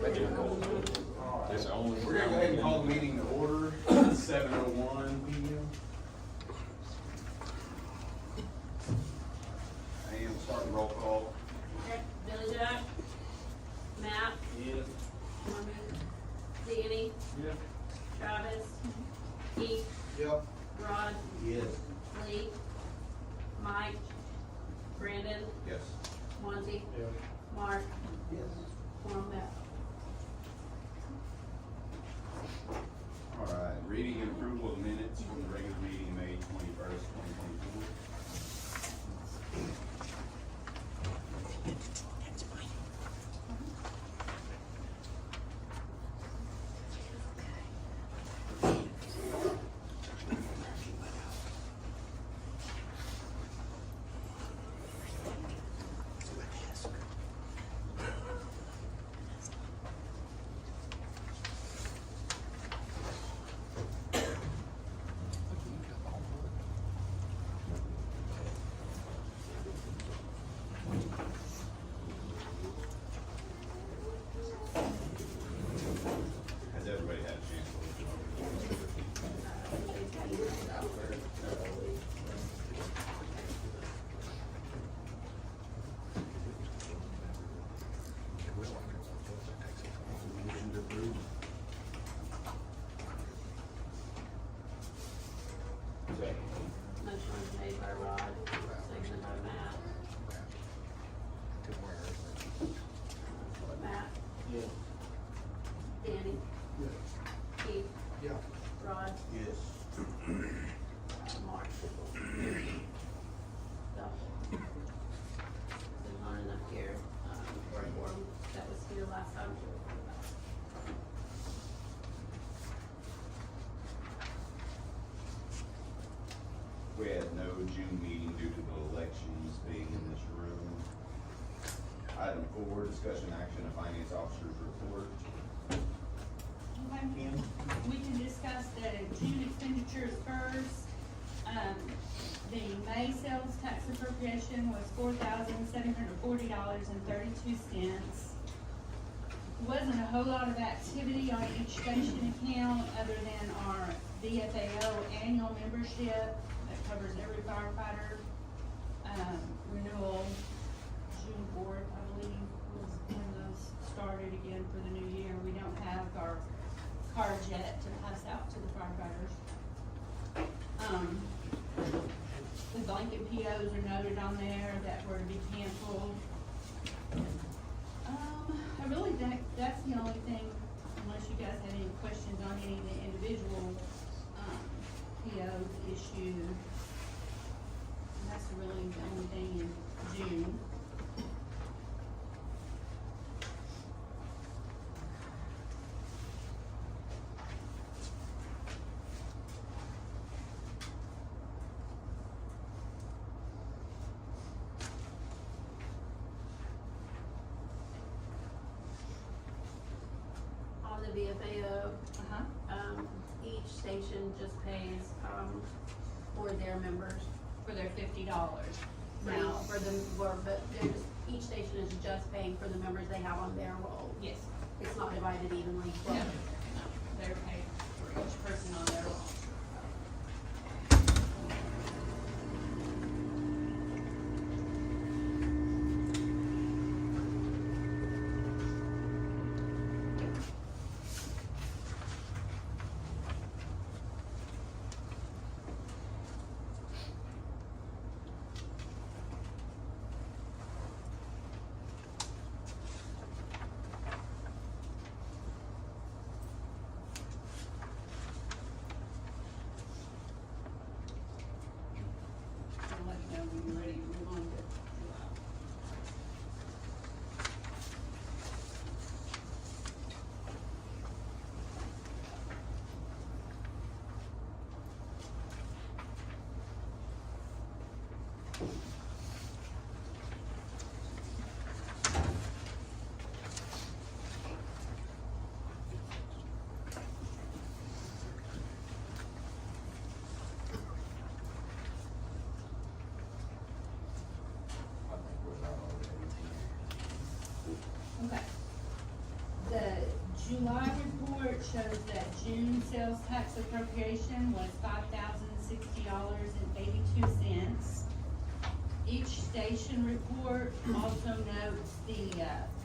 It's only. We're gonna go ahead and call the meeting to order, 7:01 p.m. And start the roll call. Okay, Billy Jack, Matt, Yes. Norman, Danny, Yes. Travis, Keith, Yep. Rod, Yes. Lee, Mike, Brandon, Yes. Monty, Yes. Mark, Yes. Quorum that. All right, reading and approval of minutes from the regular meeting, May 21st, 2024. Has everybody had a chance to look it over? Motion to approve. Second. Motion was made by Rod, seconded by Matt. Matt, Yes. Danny, Keith, Yeah. Rod, Yes. Mark. So, there's not enough here, for a quorum that was here last time to report about. We had no June meeting due to the elections being in this room. Item 4, discussion action of finance officer's report. Okay, we can discuss the June expenditures first. The May sales tax appropriation was $4,740.32. Wasn't a whole lot of activity on each station account other than our VFAO annual membership that covers every firefighter. Renewal, June 4th, I believe, was when those started again for the new year. We don't have our cards yet to pass out to the firefighters. The blanket POs are noted on there that were to be canceled. I really think that's the only thing, unless you guys have any questions on any of the individual, POs issued. And that's really the only thing in June. On the VFAO, Uh-huh. each station just pays, for their members. For their $50. Now, for them, but there's, each station is just paying for the members they have on their roll. Yes. It's not divided evenly. No, they're paid for each person on their roll. I'll let you know when you're ready to move on to July. The July report shows that June sales tax appropriation was $5,060.82. Each station report also notes the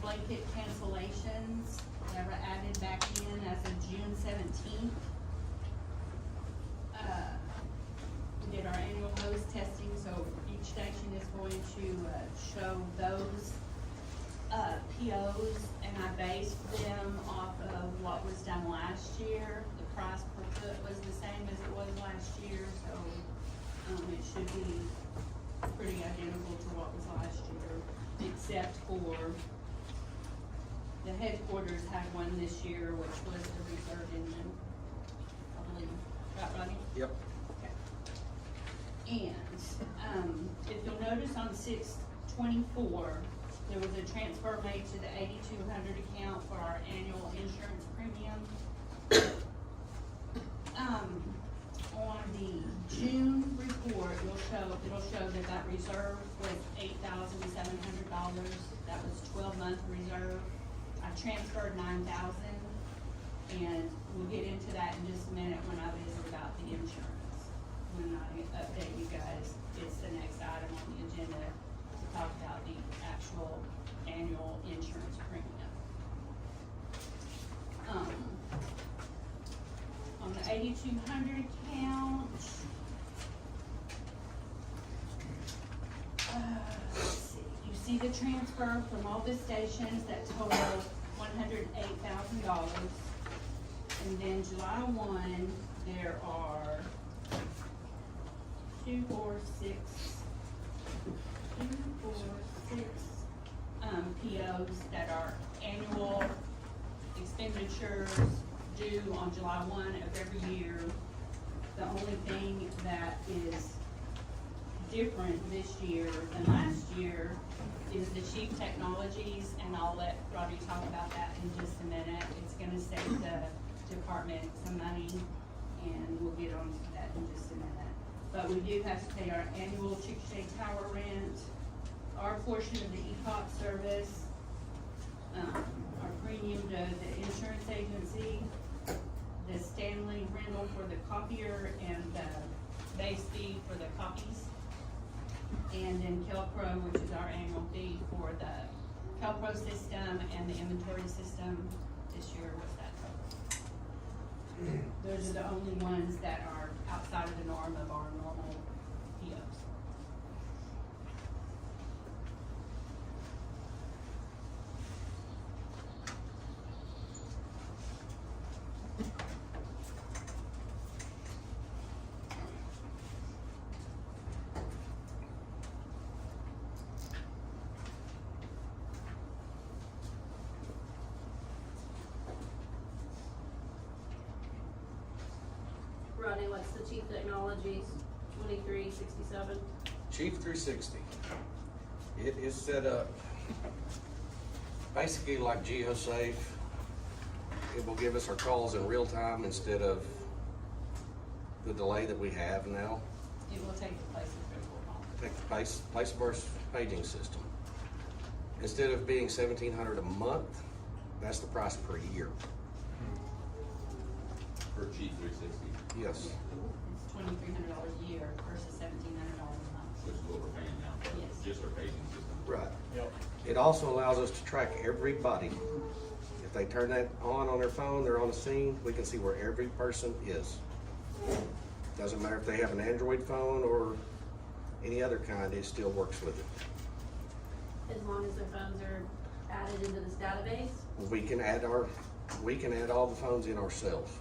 blanket cancellations that were added back in as of June 17th. We did our annual hose testing, so each station is going to show those POs, and I based them off of what was done last year. The price per foot was the same as it was last year, so it should be pretty identical to what was last year, except for the headquarters had one this year, which was the reserve engine, I believe. Right, Rodney? Yep. Okay. And, if you'll notice on 6/24, there was a transfer made to the 8200 account for our annual insurance premium. On the June report, it'll show that reserve was $8,700. That was 12-month reserve. I transferred $9,000, and we'll get into that in just a minute when I visit about the insurance. When I update you guys, it's the next item on the agenda to talk about the actual annual insurance premium. On the 8200 account, let's see, you see the transfer from all the stations that total $108,000. And then July 1, there are 2, 4, 6 POs that are annual expenditures due on July 1 of every year. The only thing that is different this year than last year is the Chief Technologies, and I'll let Robbie talk about that in just a minute. It's gonna save the department some money, and we'll get on to that in just a minute. But we do have to pay our annual Chickasha Tower rent, our portion of the ECOP service, our premium to the insurance agency, the Stanley rental for the copier, and the base fee for the copies. And then Kelpro, which is our annual fee for the Kelpro system and the inventory system. This year was that total. Those are the only ones that are outside of the norm of our normal POs. Rodney, what's the Chief Technologies 2367? Chief 360. It is set up basically like GeoSafe. It will give us our calls in real time instead of the delay that we have now. It will take the place of critical call. Take the place of our paging system. Instead of being $1,700 a month, that's the price per year. For Chief 360, Yes. It's $2,300 a year versus $1,700 a month. which is what we're paying now, for Yes. just our paging system. Right. Yep. It also allows us to track everybody. If they turn that on their phone, they're on the scene, we can see where every person is. Doesn't matter if they have an Android phone or any other kind, it still works with it. As long as their phones are added into this database? We can add all the phones in ourselves.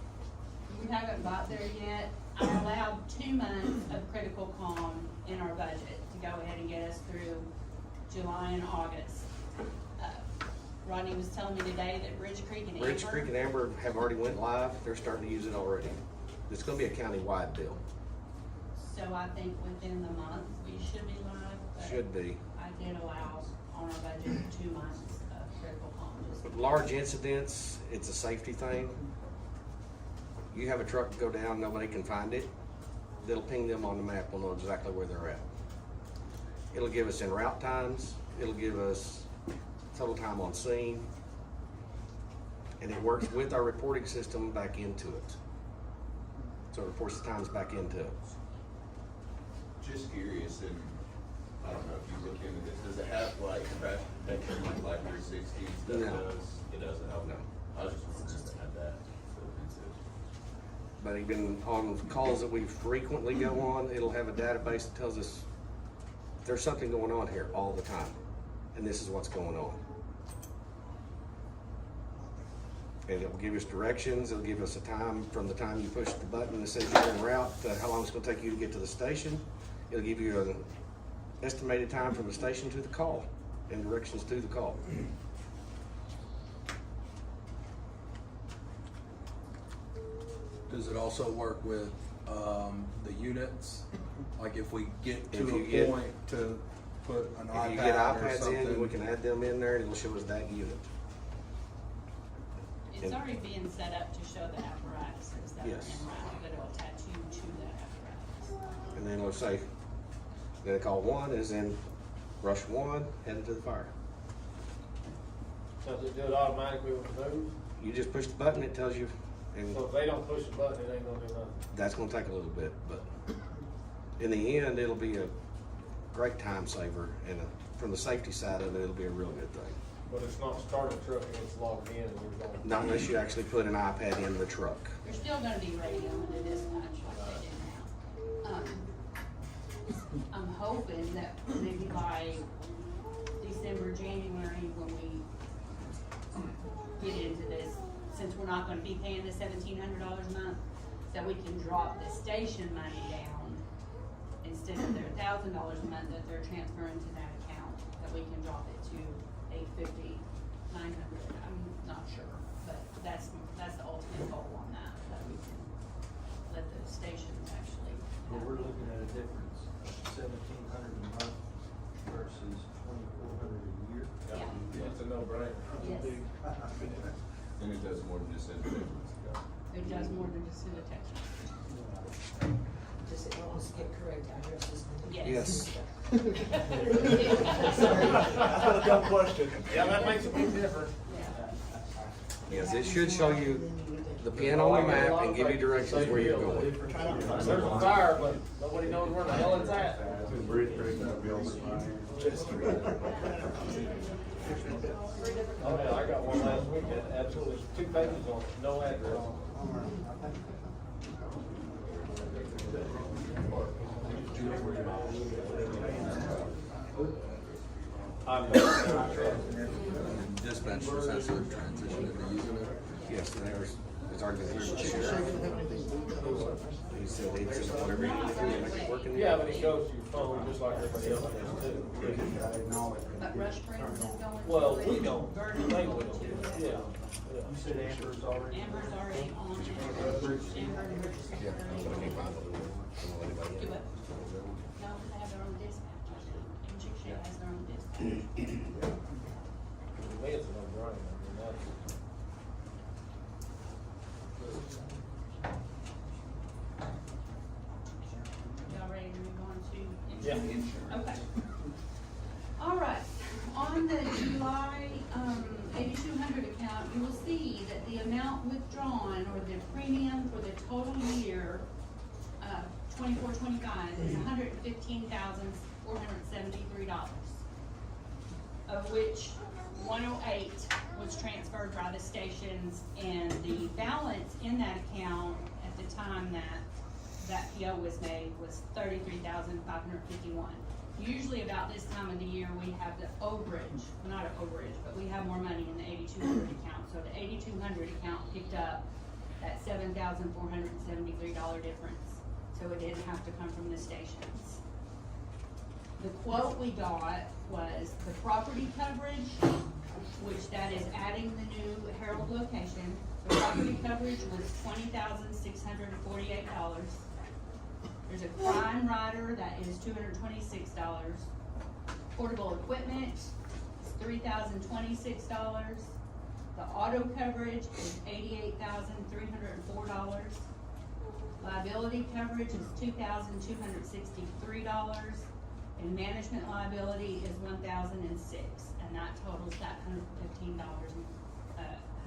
We haven't got there yet. I allowed 2 months of critical comm in our budget to go ahead and get us through July and August. Rodney was telling me today that Ridge Creek and Amber. Ridge Creek and Amber have already went live, they're starting to use it already. It's gonna be a county-wide bill. So I think within the month, we should be live. But Should be. I did allow on our budget 2 months of critical comm. Just Large incidents, it's a safety thing. You have a truck go down, nobody can find it, it'll ping them on the map, we'll know exactly where they're at. It'll give us en route times, it'll give us total time on scene. And it works with our reporting system back into it. So it reports the times back into it. Just curious, and I don't know if you look into this, does it have like crash protection like Life 360 stuff No. does? It doesn't help? No. I was just wondering if it had that. But even on calls that we frequently go on, it'll have a database that tells us there's something going on here all the time. And this is what's going on. And it will give us directions, it'll give us a time from the time you push the button that says you're en route to how long it's gonna take you to get to the station. It'll give you an estimated time from the station to the call and directions to the call. Does it also work with, the units? Like if we get If to you a get- point to put an If you get iPad or iPads in, we something? can add them in there and it'll show us that unit. It's already being set up to show the apparatuses that are en Yes. route, that will attach you to that apparatus. And then it'll say, then call one is in rush one, headed to the fire. Does it do it automatically with the news? You just push the button, it tells you, and So if they don't push the button, it ain't gonna do nothing. that's gonna take a little bit, but in the end, it'll be a great time saver, and from the safety side of it, it'll be a real good thing. But it's not start a truck and it's logged in and you're going. Not unless you actually put an iPad in the truck. You're still gonna be radio and the dispatch like they do now. I'm hoping that maybe by December, January, when we get into this, since we're not gonna be paying the $1,700 a month, that we can drop the station money down instead of their $1,000 a month that they're transferring to that account, that we can drop it to $850, $900. I'm not sure, but that's the ultimate goal on that we can let the stations actually. Well, we're looking at a difference of $1,700 a month versus $2,400 a year. Yeah. It's a no-brainer. Yes, And it does more than just send payments. it does more than just send a text. Does it almost get correct addresses? Yes. That's a dumb question. Yeah, that makes a big difference. Yes, it should show you the pin on the map and give you directions where you're going. There's a fire, but nobody knows where the hell it's at. Oh yeah, I got one last week that absolutely 2 pages on it, no address. Dispatchers, that's their transition into using it. Yes, and there's already been through the sheriff. He said he'd send out whatever you need to make it work in the Yeah, but it goes to your phone just like everybody else does too. But Rush Springs is going to. Well, it. we don't, Vernon they is will, going to it. yeah. You said Amber's already. Amber's already on it. Amber and Richard's already on it. Do it. No, they have their own dispatch, I think. And Chick Shea has their own dispatch. To me, it's a no-brainer, I mean, that's. Y'all ready to move on to Yeah. insurance? Okay. All right, on the July, 8,200 account, you will see that the amount withdrawn or the premium for the total year, 24-25 is $115,473. Of which 108 was transferred by the stations, and the balance in that account at the time that PO was made was $33,551. Usually about this time of the year, we have the overage, well, not an overage, but we have more money in the 8,200 account. So the 8,200 account picked up that $7,473 difference. So it didn't have to come from the stations. The quote we got was the property coverage, which that is adding the new Herald location. The property coverage was $20,648. There's a crime rider that is $226. Portable equipment is $3,026. The auto coverage is $88,304. Liability coverage is $2,263. And management liability is $1,006, and that totals that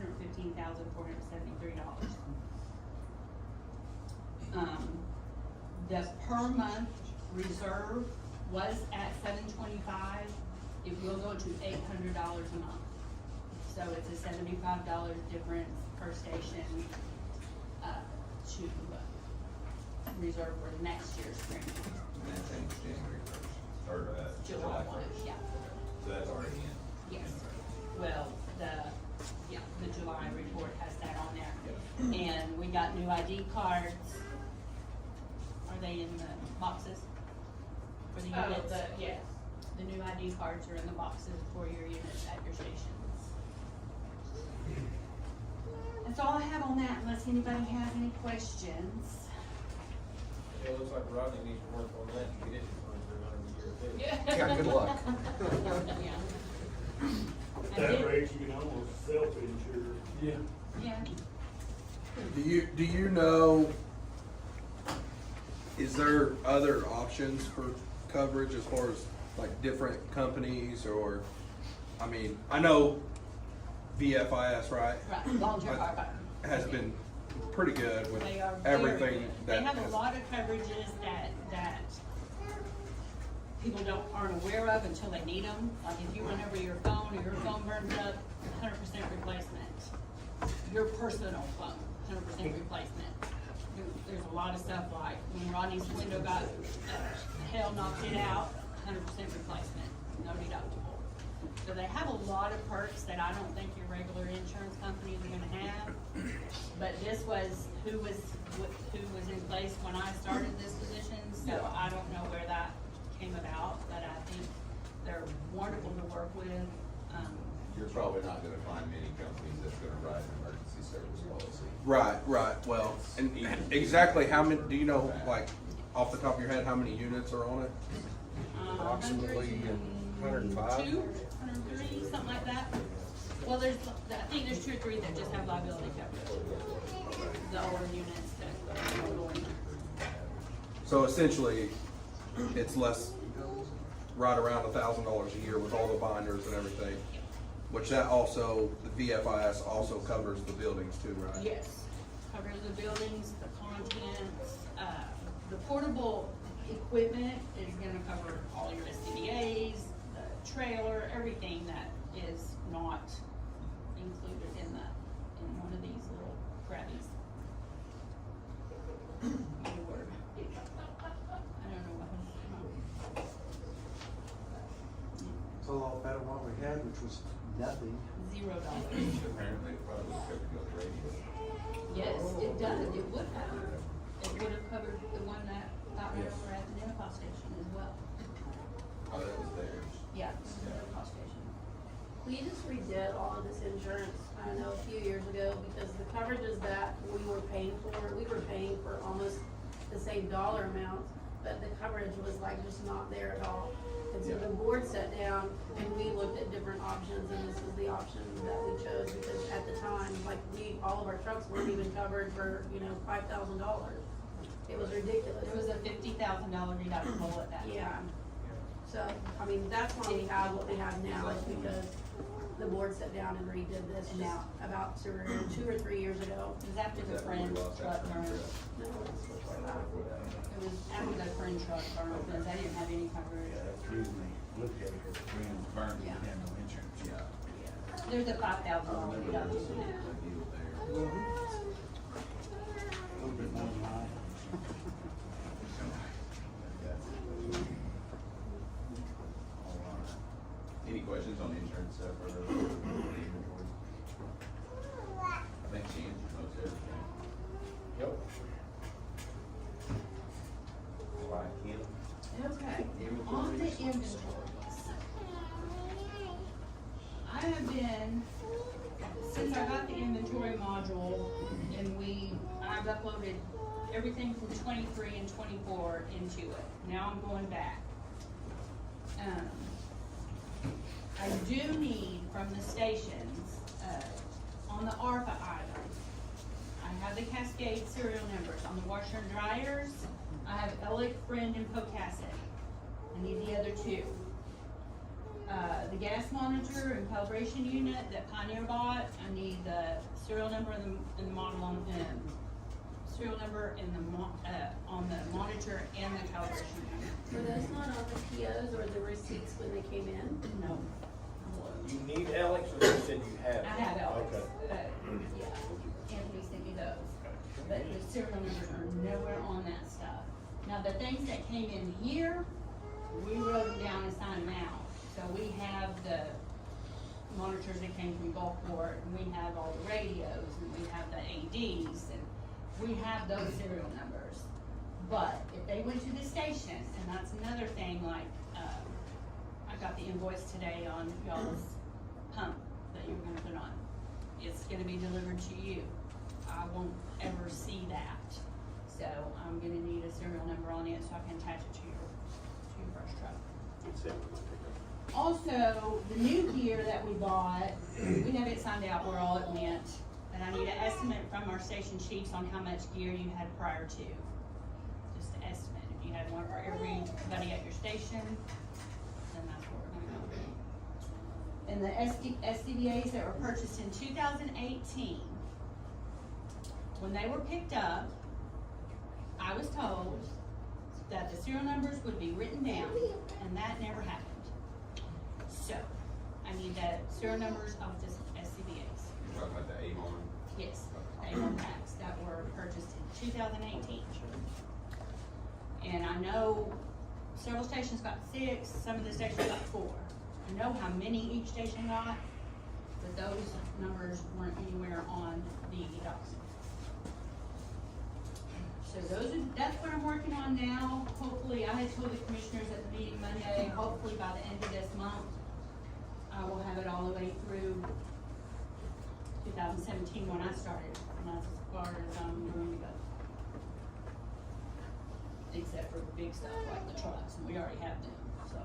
$115,473. The per month reserve was at $725. It will go to $800 a month. So it's a $75 difference per station, to reserve for next year's premium. And that changed January first, or, July 1, yeah. So that's already in. Yes. Well, the July report has that on there. And we got new ID cards. Are they in the boxes for the units? Yes. The new ID cards are in the boxes for your units at your stations. That's all I have on that, unless anybody has any questions. It looks like Rodney needs to work on that to get it for $100 a year too. Yeah, good luck. Yeah. At that rate, you can almost self-insure. Yeah. Yeah. Do you know, is there other options for coverage as far as like different companies or, I mean, I know VFIS, right? Right, volunteer firefighter. Has been pretty good with They are very everything good. that They have a has- lot of coverages that people aren't aware of until they need them. Like if you run over your phone or your phone burns up, 100% replacement. Your personal phone, 100% replacement. There's a lot of stuff like when Rodney's window got, hell knocked it out, 100% replacement, no deductible. So they have a lot of perks that I don't think your regular insurance companies are gonna have. But this was who was in place when I started this position, so I don't know where that came about, but I think they're wonderful to work with. You're probably not gonna find many companies that's gonna write an emergency service policy. Right, well, and exactly how many, do you know, like, off the top of your head, how many units are on it? Approximately 105. 103, something like that. Well, I think there's 2 or 3 that just have liability coverage. The older units that are going. So essentially, it's less, right around $1,000 a year with all the binders and everything. Which that also, the VFIS also covers the buildings too, right? Yes, covers the buildings, the contents, the portable equipment is gonna cover all your SCBA's, the trailer, everything that is not included in one of these little grabbies. Good word. I don't know what. It's a lot better than what we had, which was nothing. $0. Apparently, it probably would cover your radio. Yes, it does, it would have. It would have covered the one that got ran over at the Dental station as well. Oh, that was theirs. Yeah, the Dental station. We just redid all of this insurance, I don't know, a few years ago, because the coverages that we were paying for almost the same dollar amount, but the coverage was like just not there at all. And so the board sat down and we looked at different options, and this was the option that we chose, because at the time, like, all of our trucks weren't even covered for, $5,000. It was ridiculous. There was a $50,000 deductible at that Yeah. time. So, I mean, that's why we have what we have now, is because the board sat down and redid this now about 2 or 3 years ago. It was after the Is that when we French lost truck that burned. French No, it's before that. It was after the French truck burned, because they didn't have any coverage. That's the reason they looked at it, because the friends burned, Yeah. and had no insurance. Yeah. There's a $5,000 Remember there was deductible a now. deal there. A little bit more than mine. Any questions on insurance stuff or the inventory? I think she answered most everything. Yep. Like him. Okay, on the inventories. I have been, since I got the inventory module, and I've uploaded everything from 23 and 24 into it. Now I'm going back. I do need from the stations, on the ARPA items, I have the Cascade serial numbers. On the washer and dryers, I have Ellick, Friend, and Pocasset. I need the other 2. The gas monitor and calibration unit that Pioneer bought, I need the serial number and the model on, serial number and on the monitor and the calibration unit. Were those not on the POs or the receipts when they came in? No, You need Alex, or you said you have? I have Alex, Okay. yeah, Anthony sent me those, but the serial numbers are nowhere on that stuff. Now, the things that came in here, we wrote them down and signed them out. So we have the monitors that came from Gulfport, and we have all the radios, and we have the ADs, and we have those serial numbers. But if they went to the station, and that's another thing, like, I got the invoice today on y'all's pump that you were gonna put on. It's gonna be delivered to you. I won't ever see that. So I'm gonna need a serial number on it so I can attach it to your brush truck. Also, the new gear that we bought, we haven't signed out where all it went, and I need an estimate from our station chiefs on how much gear you had prior to. Just an estimate, if you had one for everybody at your station, then that's what we're gonna go with. And the SCBA's that were purchased in 2018, when they were picked up, I was told that the serial numbers would be written down, and that never happened. So, I need the serial numbers of the SCBA's. You're talking about the Avon? Yes, the Avon packs that were purchased in 2018. And I know several stations got 6, some of the stations got 4. I know how many each station got, but those numbers weren't anywhere on the document. So that's what I'm working on now. Hopefully, I had told the commissioners at the meeting Monday, hopefully by the end of this month, I will have it all the way through 2017 when I started, and that's as far as I'm going to go. Except for the big stuff like the trucks, and we already have them, so.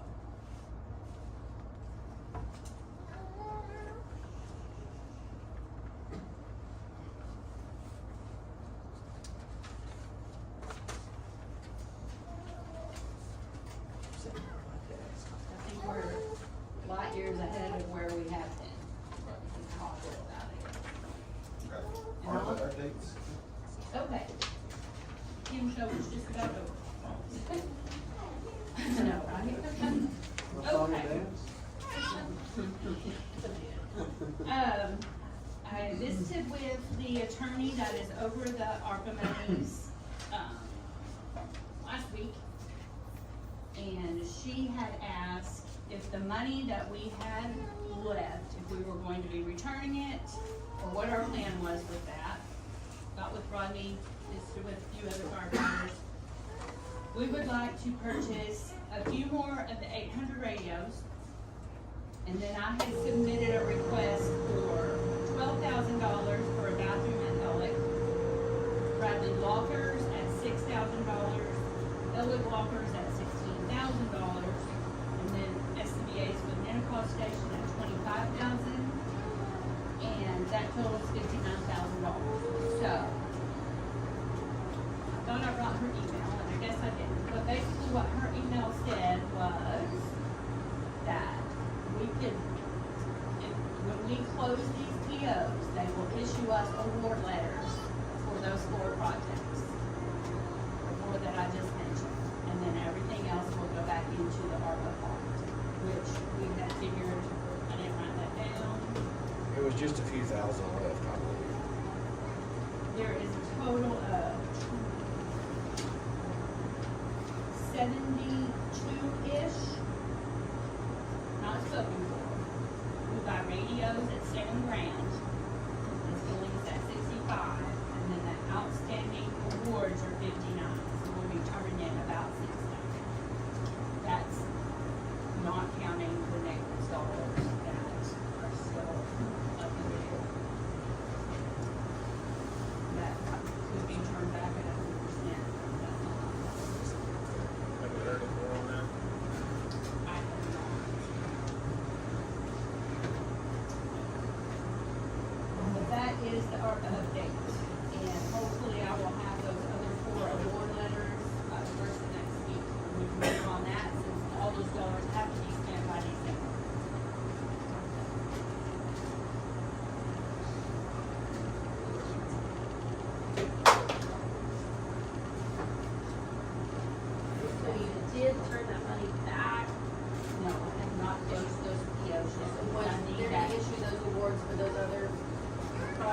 I think we're light years ahead of where we have been. We can talk about it. Okay. Are there updates? Okay. Kim show is just about over. No, right? Okay. I visited with the attorney that is over the ARPA monies, last week. And she had asked if the money that we had left, if we were going to be returning it, or what our plan was with that. Got with Rodney, visited with a few other firefighters. We would like to purchase a few more of the 800 radios. And then I had submitted a request for $12,000 for a bathroom at Ellick. Bradley lockers at $6,000. Ellick lockers at $16,000. And then SCBA's with Nanocross Station at $25,000. And that totals $59,000. So, I thought I brought her email, and I guess I didn't. But basically what her email said was that we could, when we close these POs, they will issue us award letters for those 4 projects. The 4 that I just mentioned. And then everything else will go back into the ARPA fund, which we had figured, I didn't write that down. It was just a few thousand left, I believe. There is a total of 72-ish, not spoken for. We buy radios at $7 grand, this building's at 65, and then the outstanding awards are 59, so we'll be turning in about 6,000. That's not counting the negative dollars that are still up in the air. That could be turned back at 100%. That's not. Have we heard any more on that? I have not. But that is the ARPA update, and hopefully I will have those other 4 award letters, first of next week. We can work on that, since all those dollars have to be spent by December.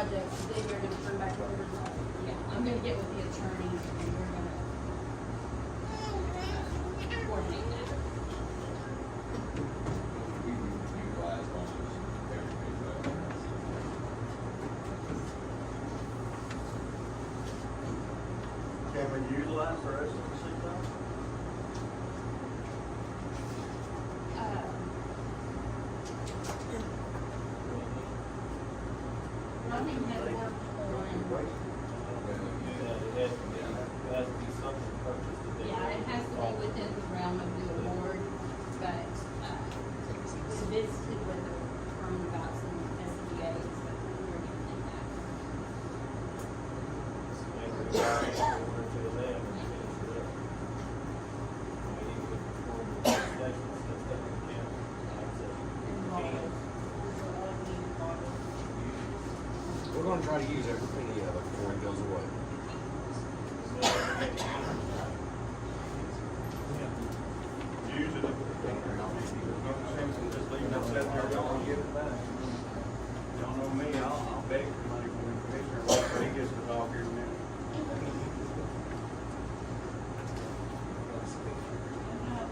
projects, then you're gonna turn back over to us. Yeah, I'm gonna get with the attorney and we're gonna coordinate that. We utilize almost everything, but Can we utilize the rest of the $6,000? Rodney had worked on, Yeah, it has to be something purchased. yeah, it has to be within the realm of the award, but, the bids did with the firm about some SBAs, but we're getting that. And we got it over to them and finish it up. We need to perform the inspections and stuff we can, like I said, cans. We're gonna try to use every penny of it before it goes away. Use it. There's no sense in just leaving it sitting there, y'all get it back. Y'all know me, I'll beg for money from the commissioner, wait till he gets the dog here in a minute.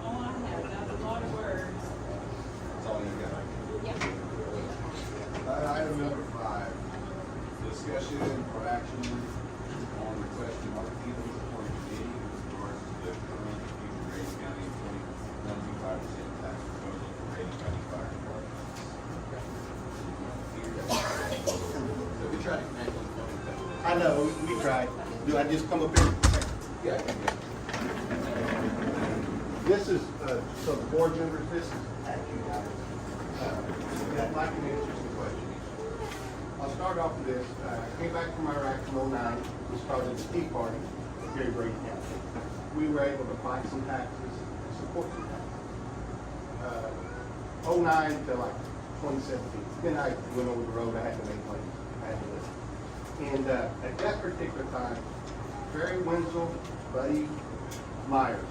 All I have, that's a lot of words. that's all you got. Yeah. Item number 5, discussion or action on request from Mark Peters for committee with regards to the current future Grady County 21.25% tax proposal for Grady County Fire Department. So we tried to connect on the phone. I know, we tried. Do I just come up here? Yeah. This is, so the board members, this is actually, I'd like to answer some questions. I'll start off with this. I came back from Iraq in '09. We started the Tea Party here in Grady County. We were able to fight some taxes and support some taxes. '09 to like 2017. Then I went over the road. I had to make money. I had to live. And at that particular time, Barry Wenzel, Buddy Myers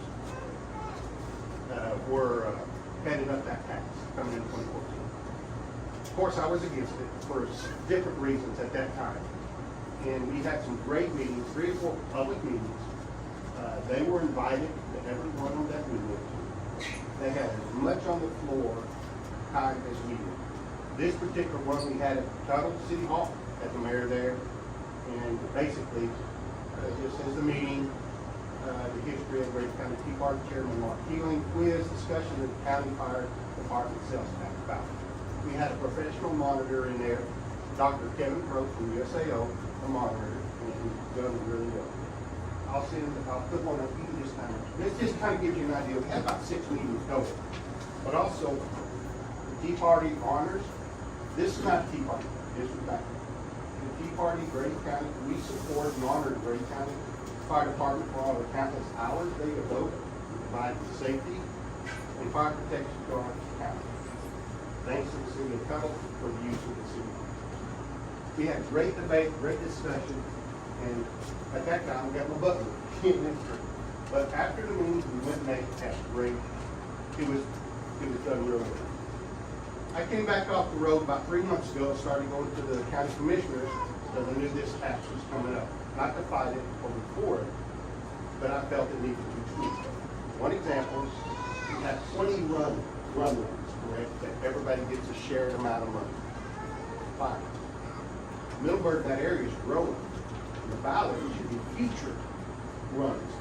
were heading up that tax coming in 2014. Of course, I was against it for different reasons at that time. And we had some great meetings, 3 or 4 public meetings. They were invited to every one of that we went to. They had as much on the floor time as we did. This particular one we had at Tuttle City Hall, at the mayor there. And basically, just as the meeting, the history of Grady County Tea Party Chairman Mark Keeling, quiz, discussion of the county fire department sales tax voucher. We had a professional monitor in there, Dr. Kevin Crow from USAO, a monitor, and he's done really well. I'll put one up, you can just this just kind of gives you an idea. We had about 6 meetings going. But also, the Tea Party honors, this is not Tea Party, this is back. The Tea Party, Grady County, we support and honor the Grady County Fire Department for all the countless hours they devote to provide safety and fire protection to our county. Thanks to the city of Tuttle for the use of the city. We had great debate, great discussion, and at that time, we got my butler. But after the meeting, we went and made it great. It was done real well. I came back off the road about 3 months ago and started going to the county commissioners because I knew this tax was coming up. Not to fight it or for it, but I felt it needed to be tweaked. One example is we have 20 run lanes, correct, that everybody gets a shared amount of money. Fine. Middleburg, that area is growing. The ballot should be future runs.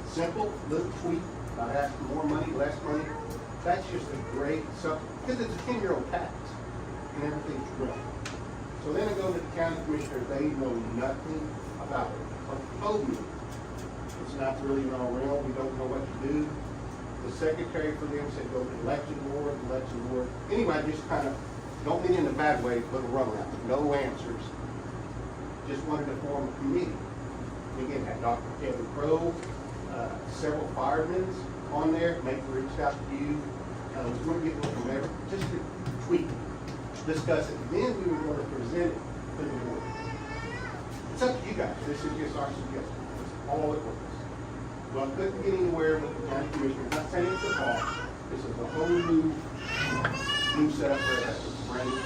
Simple, little tweak, not asking more money, less money. That's just a great, because it's a 10-year-old tax and everything's growing. So then I go to the county commissioners, they know nothing about it. Or told me it's not really in our realm, we don't know what to do. The secretary for them said go to election board. Anyway, I just kind of, don't mean in a bad way, but a runaround, no answers. Just wanted to form a committee. Again, had Dr. Kevin Crow, several firemen on there, maybe reached out to you. Was going to get one from every, just to tweak it, discuss it. Then we were going to present it to the board. It's up to you guys. This is just our suggestion. It's all it was. Well, I couldn't get anywhere with the county commissioner. Not saying it's a fault. This is a whole new setup for us. It's brand new.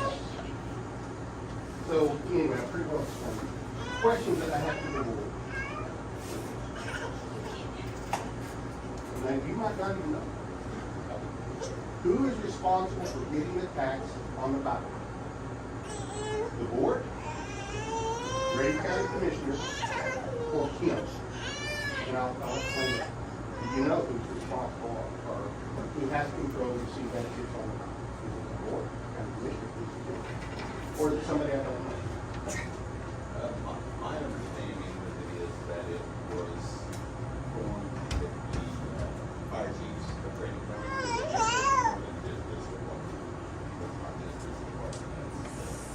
So So anyway, I pretty well explained. Questions that I have to the board. And then you might not even know. Who is responsible for getting the tax on the ballot? The board, Grady County Commissioner, or Kim? And I'll explain that. Do you know who's responsible or who has control to see that it's on the ballot? Is it the board, county commissioner, is it Kim? Or is it somebody I don't know? My understanding of it is that it was formed with the fire chiefs of Grady County. More than just this department. It's not just this department.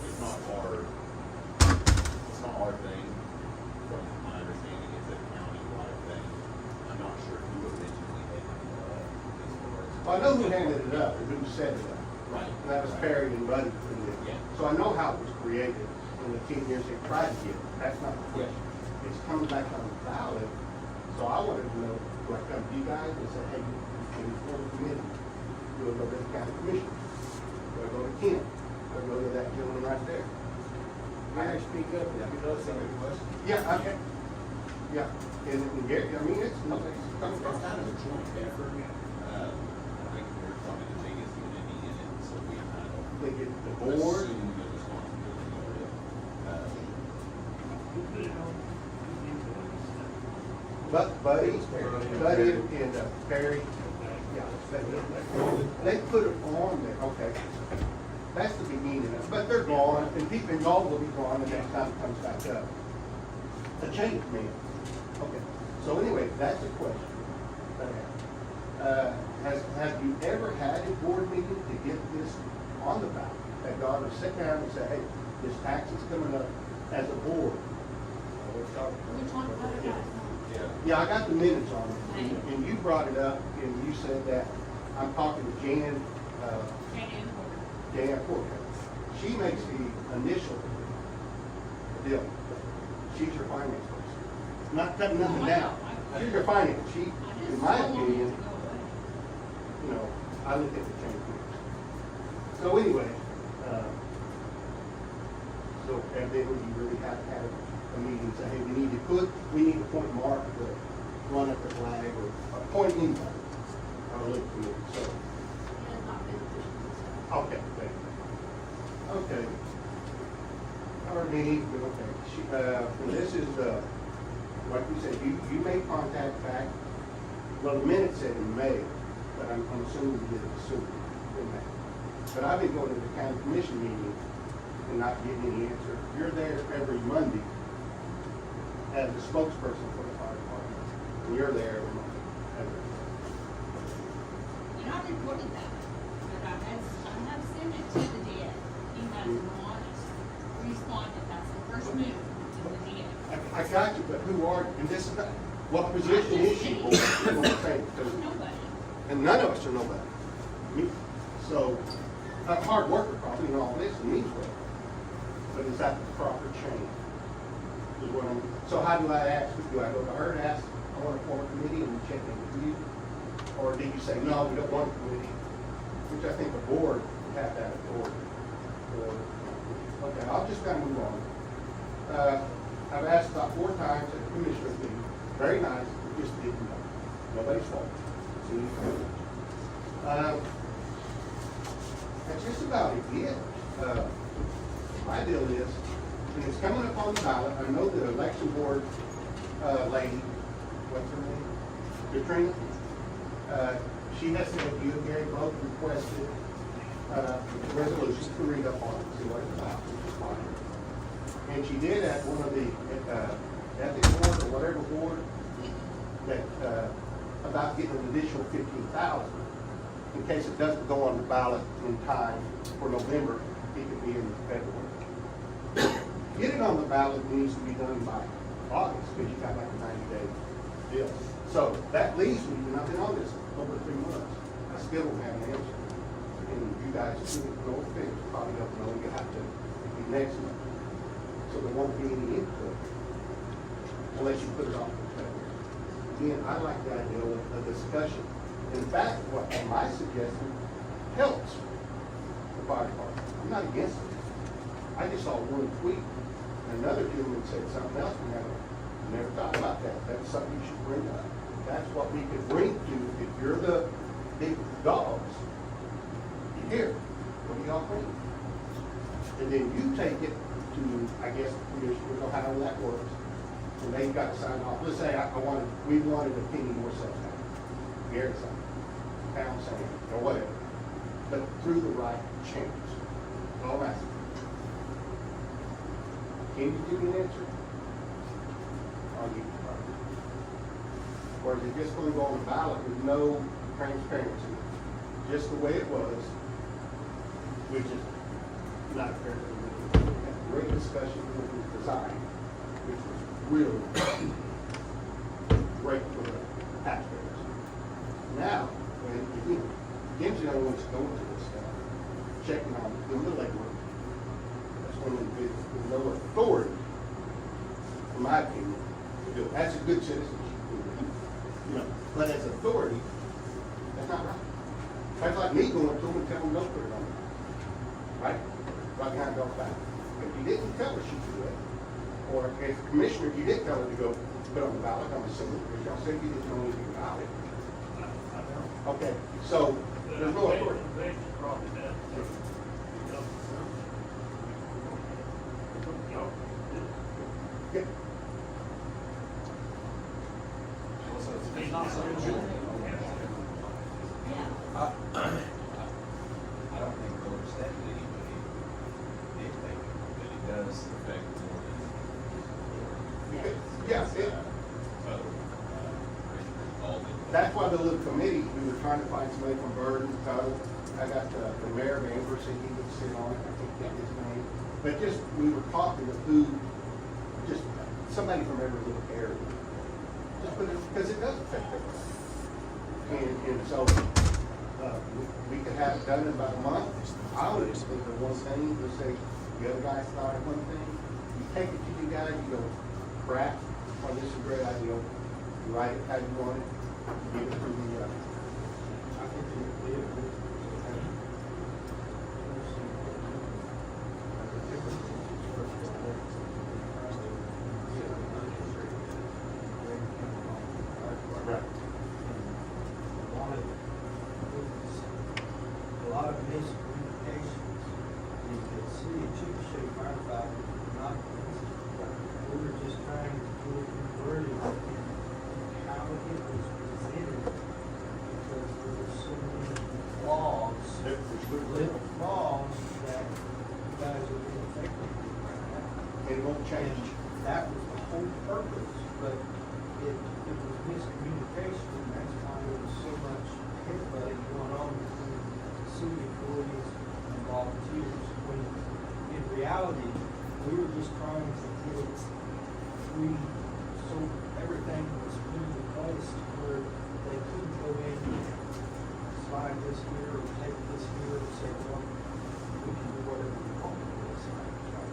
It's not our thing. From my understanding, it's a county-wide thing. I'm not sure who originally had this for. Well, I know who handed it up, or who set it up. Right. And that was Perry and Buddy. Yeah. So I know how it was created in the 10 years they tried to get it. That's not the question. It's coming back on the ballot. So I wanted to know, do I come to you guys and say, hey, you can form a committee? Do I go to the county commission? Do I go to Kim? Do I go to that gentleman right there? Can I speak up? Yeah, that's a good question. Yeah, okay. Yeah, and Gary, I mean, it's coming It's from. kind of a joint effort. I think we're probably the biggest unity in it, so we kind of. They get the board. Assume the responsibility of it. But Buddy and Perry, yeah, they put it on there, okay. That's the beginning of it, but they're gone, and people, and y'all will be gone the next time it comes back up. A change, man. Okay, so anyway, that's a question that I have. Have you ever had a board meeting to get this on the ballot? That God would sit down and say, hey, this tax is coming up as a board. Which one, other guys? Yeah. Yeah, I got the minutes on it, and you brought it up, and you said that, I'm talking to Jan, Jan Porter. She makes the initial deal. She's your finance person. Not cutting nothing down. She's your finance. She, in my opinion, you know, I look at the change. So anyway, so evidently you really have to have a meeting, say, hey, we need to point Mark to run up the flag or appoint anybody. I'll look for it, so, It has not been officially. okay, thank you. Okay. Our meeting, okay, and this is, like we said, you made contact back, well, the minute said in May, but I'm assuming you did it soon, in May. But I've been going to the county commission meeting and not getting any answer. You're there every Monday as the spokesperson for the fire department, and you're there every Monday. And I reported that, but I have sent it to the DA. He has not responded. That's the first move to the DA. I got you, but who are, and this is not, what position is she for? You know what I'm saying? 'Cause- Nobody. And none of us are nobody. So, a hard worker probably and all this and means well. But is that the proper change? Is what I'm, so how do I ask? Do I go to her and ask, I want to form a committee and check in with you? Or do you say, no, we don't want a committee? Which I think the board would have that authority. Okay, I'll just kind of move on. I've asked about 4 times at the commissioner's meeting. Very nice, we just didn't know. Nobody's fault. See? That's just about it. My deal is, and it's coming up on the ballot, I know the election board, lady, what's her name? Katrina? She has said you and Gary both requested, resolutions to read up on it, see what it's about, which is fine. And she did at one of the, ethics board or whatever board, that, about getting an additional 15,000. In case it doesn't go on the ballot in time for November, it could be in February. Get it on the ballot needs to be done by August, because you got like a 90-day deal. So that leaves me, and I've been on this over 3 months, I still don't have an answer. And you guys, no offense, probably don't know, you have to be next month. So there won't be any input unless you put it off for February. Again, I like the idea of a discussion. In fact, what my suggestion helps the fire department. I'm not against it. I just saw one tweet, and another gentleman said something else, and I never thought about that. That's something you should bring up. That's what we could bring to, if you're the big dogs, here, what do y'all think? And then you take it to, I guess, the commissioner, or however that works, and they've got to sign off. Let's say we wanted a penny more sales tax, Garrett signed, pound sand, or whatever, but through the right channels. All right. Can you give me an answer? I'll give you the right. Or is it just going to go on the ballot with no transparency, just the way it was, which is not fair. We had a great discussion when it was designed, which was really great for the taxpayers. Now, when Jim's the only one's going to this stuff, checking on doing the legwork, that's when there's no authority, in my opinion, to do it. That's a good citizenship. You know, but as authority, that's not right. That's like me going to them and telling them don't put it on there. Right? Right behind Bell's back. If you didn't tell us you could do it, or as a commissioner, if you did tell her to go put on the ballot, I'm assuming, because y'all said you didn't know anything about it. Okay, so there's no authority. Yeah. It's not something. I don't think we're overstepping anybody dictating, but it does affect more than. Yeah, that's why the little committee, we were trying to find somebody from Burden, Tuttle. I got the mayor of Amber, said he would sit on it, I think that his name. But just, we were talking of who, just somebody from every little area. Just put it, because it does affect everybody. And so, we could have it done in about a month. I would just think of one thing, just say, the other guys thought of one thing. You take it to you guys, you go, crap, or this is a great idea. You write it how you want it, give it to the, I think it would be right. A lot of miscommunications. The city of Chickasha firefighters were not, we were just trying to get it converted in how it was presented, because there were so many flaws, little flaws that you guys are being affected right now. It won't change. And that was the whole purpose, but it was miscommunication, and that's why there was so much headbutting going on between city employees and volunteers, when in reality, we were just trying to get so everything was put into place where they couldn't go in and slide this here or take this here and say, well, we can do whatever we want with this.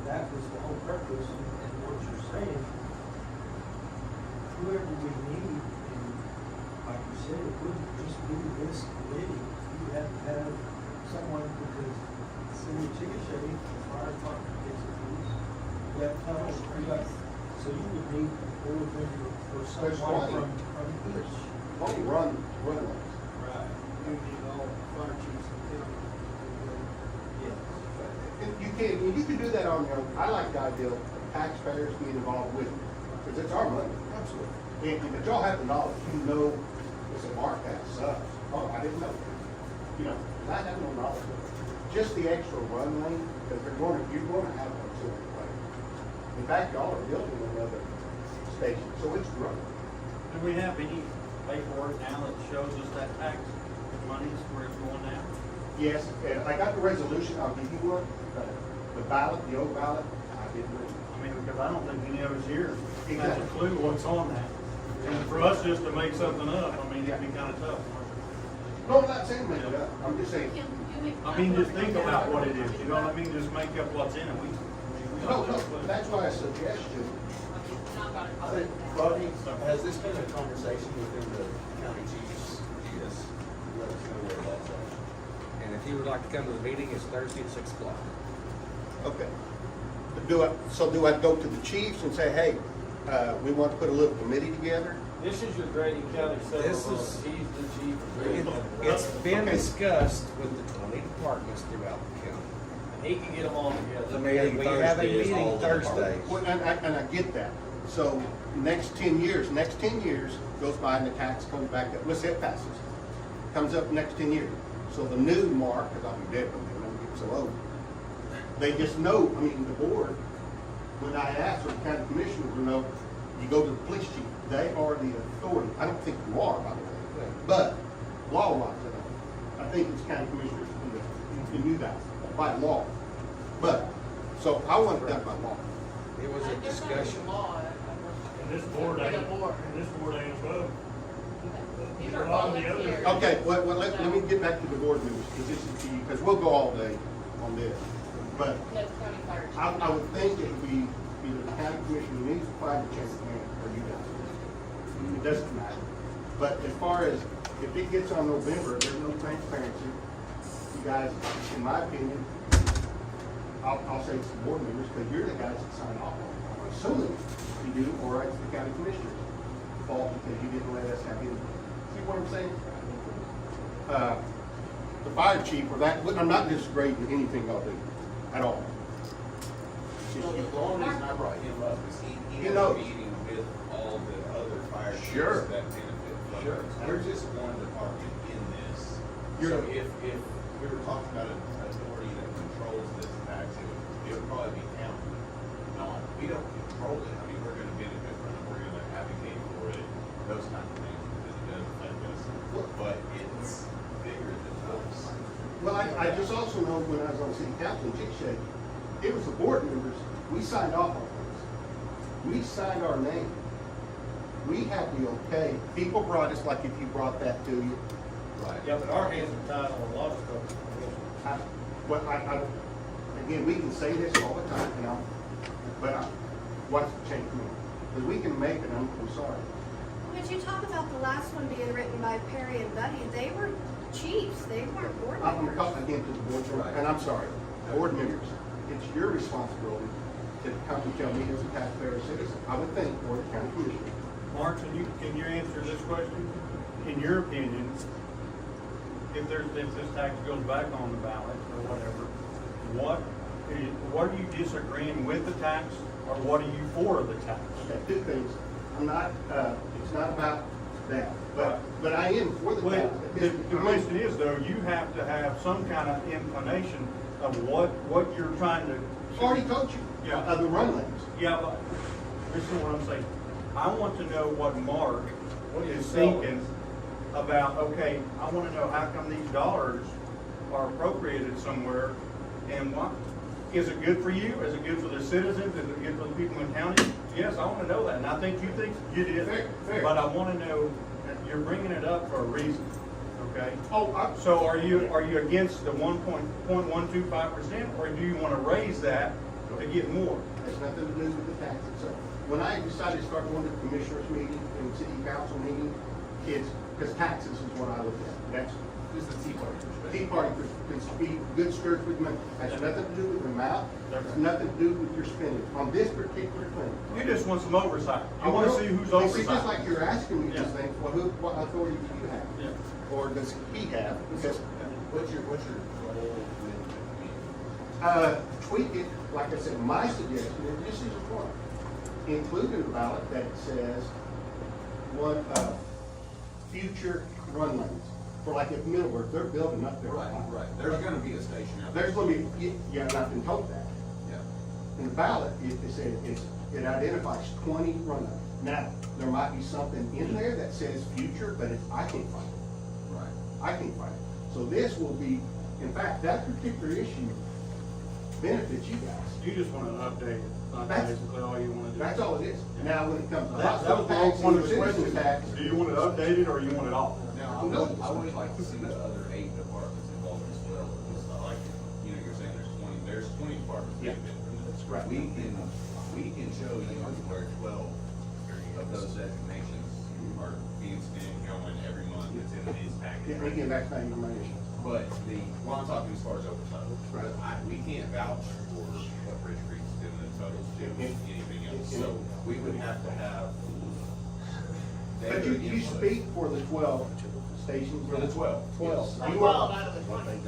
That was the whole purpose, and what you're saying, whoever we need, and like you said, it wouldn't just be this committee. You have to have someone, because the city of Chickasha, the fire department gets a piece. You have tunnels, so you would need a board member or someone from each. Only runways. Right. You need all fire chiefs and county. Yes. You can do that on your own. I like the idea of taxpayers being involved with it, because it's our money. Absolutely. But y'all have the knowledge, you know, it's a mark that sucks. Oh, I didn't know that. You know, I have no knowledge of it. Just the extra run lane, because you're going to have one sooner or later. In fact, y'all are building another station, so it's growing. Do we have any paperwork now that shows us that tax money is where it's going now? Yes, and I got the resolution, I'll give you one, the ballot, the old ballot, I didn't read it. I mean, because I don't think any of us here has a Exactly. clue what's on that. And for us just to make something up, I mean, it'd be kind of tough. No, I'm not saying make it up, I'm just saying, I mean, just think about what it is, you know what I mean? Just make up what's in it. We no, that's why a suggestion, Rodney, has this been a conversation within the county chiefs? Yes. Let us know where that's at. And if you would like to come to the meeting, it's Thursday at 6 o'clock. okay. do I go to the chiefs and say, hey, we want to put a little committee together? This is your Grady County This civil, is- he's the chief of Grady County. It's been Okay. discussed with the 20 departments throughout the county. And he can get them all together. The meeting We have a Thursday is all meeting the Thursday. departments. Well, and I get that. So next 10 years goes by and the tax comes back up. Let's say it passes. Comes up next 10 years. So the new mark, because I'll be dead when I'm getting so old, they just know, I mean, the board, when I ask, or the county commissioners will know, you go to the police chief, they are the authority. I don't think you are, by the way, but law-wise, I think it's county commissioners and you guys, by law. But, so I want it done by law. It was a discussion. And this board ain't above. These A are lot of the volunteers. others. Okay, well, let me get back to the board members, because this is key, because we'll go all day on this. But That's county fire chief. I would think it would be either the county commissioner needs to find a chain of command, or you guys. It doesn't matter. But as far as, if it gets on November, there's no transparency, you guys, in my opinion, I'll say it's the board members, because you're the guys that sign off. I'm assuming you do, or it's the county commissioner's fault because you didn't let us have input. See what I'm saying? The fire chief, or that, I'm not disagreeing with anything y'all do, at all. Well, the only reason I brought him up is he He has a knows. meeting with all the other fire Sure. chiefs that benefit from Sure. this. We're just one department in this. You're- So if we were talking about an authority that controls this tax, it would probably be county. No, we don't control it. I mean, we're gonna benefit from it, we're gonna advocate for it, those kind of things, because it does affect us. But it's bigger than us. Well, I just also know when I was on city council in Chickasha, it was the board members, we signed off on this. We signed our name. We had the okay. People brought us, like if you brought that to you. Right. Yeah, but our hands are tied on a lot of stuff. Again, we can say this all the time, you know, but what's the change mean? Because we can make it, I'm sorry. But you talk about the last one being written by Perry and Buddy, they were chiefs, they weren't board I'm members. talking again to the board, and I'm sorry, board members, it's your responsibility to come and tell me as a taxpayer citizen, I would think, or the county commissioner. Mark, can you answer this question? In your opinion, if this tax goes back on the ballot or whatever, what are you disagreeing with the tax, or what are you for the tax? Okay, two things. I'm not, it's not about that, but I am for the Well, tax. the question is though, you have to have some kind of inclination of what you're trying to. Already told you. Yeah. The run lanes. Yeah, but this is what I'm saying. I want to know what Mark is selling? thinking about, okay, I want to know how come these dollars are appropriated somewhere, and what, is it good for you? Is it good for the citizens? Is it good for the people in the county? Yes, I want to know that, and I think you think you did. Fair. But I want to know, that you're bringing it up for a reason, okay? Oh, So are you against the 1.125%, or do you want to raise that to get more? has nothing to do with the tax itself. When I decided to start going to the commissioners meeting and city council meeting, it's, because taxes is what I look at. That's, This is the Tea Party perspective. Tea Party can be good stewards with money. Has nothing to do with the amount, has nothing to do with your spending. On this particular thing. You just want some oversight. You want to see who's You see, just oversight. like you're asking me these Yeah. things, well, what authority do you have? Yeah. Or does he have? Because, What's your goal with tweak it, like I said, my suggestion, and this is a point, include in the ballot that says, one, future run lanes. For like if Middleburg, they're building up there. Right. There's gonna be a station out there. There's gonna be, yeah, and I've been told that. Yeah. In the ballot, it said, it identifies 20 run lanes. Now, there might be something in there that says future, but I can't find it. Right. I can't find it. So this will be, in fact, that particular issue benefits you guys. You just want to update it. That's That's- basically all you want to do. That's all it is. Now, when it comes to That hospital was tax one and of the citizen questions. tax. Do you want it updated or you want it off? Now, I would like to see the other 8 departments involved as well, because I like, you're saying there's 20 departments. Yeah. That's right. We can show you where 12 of those designations are being spent, going every month, it's in these Yeah, packages. again, that's not even my issue. But I'm talking as far as oversight, we can't vouch for what Rich Creek's doing, so we would have to have. But their you input. speak for the 12 stations. For the 12. 12. Yes. You are, out of the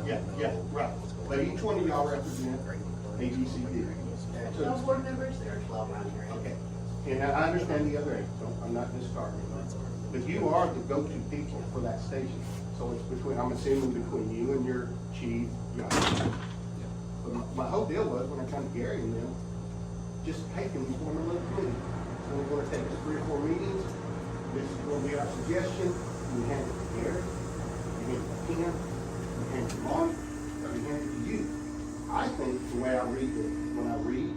20. yeah, right. But each one of y'all represent A, B, C, D. No board members, there are 12 around here. Okay. And I understand the other 8, so I'm not discarding that. But you are the go-to people for that station. So it's between, I'm assuming between you and your chief, yeah. But my whole deal was, when I come to Gary and them, just take them, form a little committee. So we're gonna take us 3 or 4 meetings. This is gonna be our suggestion. We hand it to Gary, we hand it to Ken, we hand it to Mark, or we hand it to you. I think the way I read it, when I read,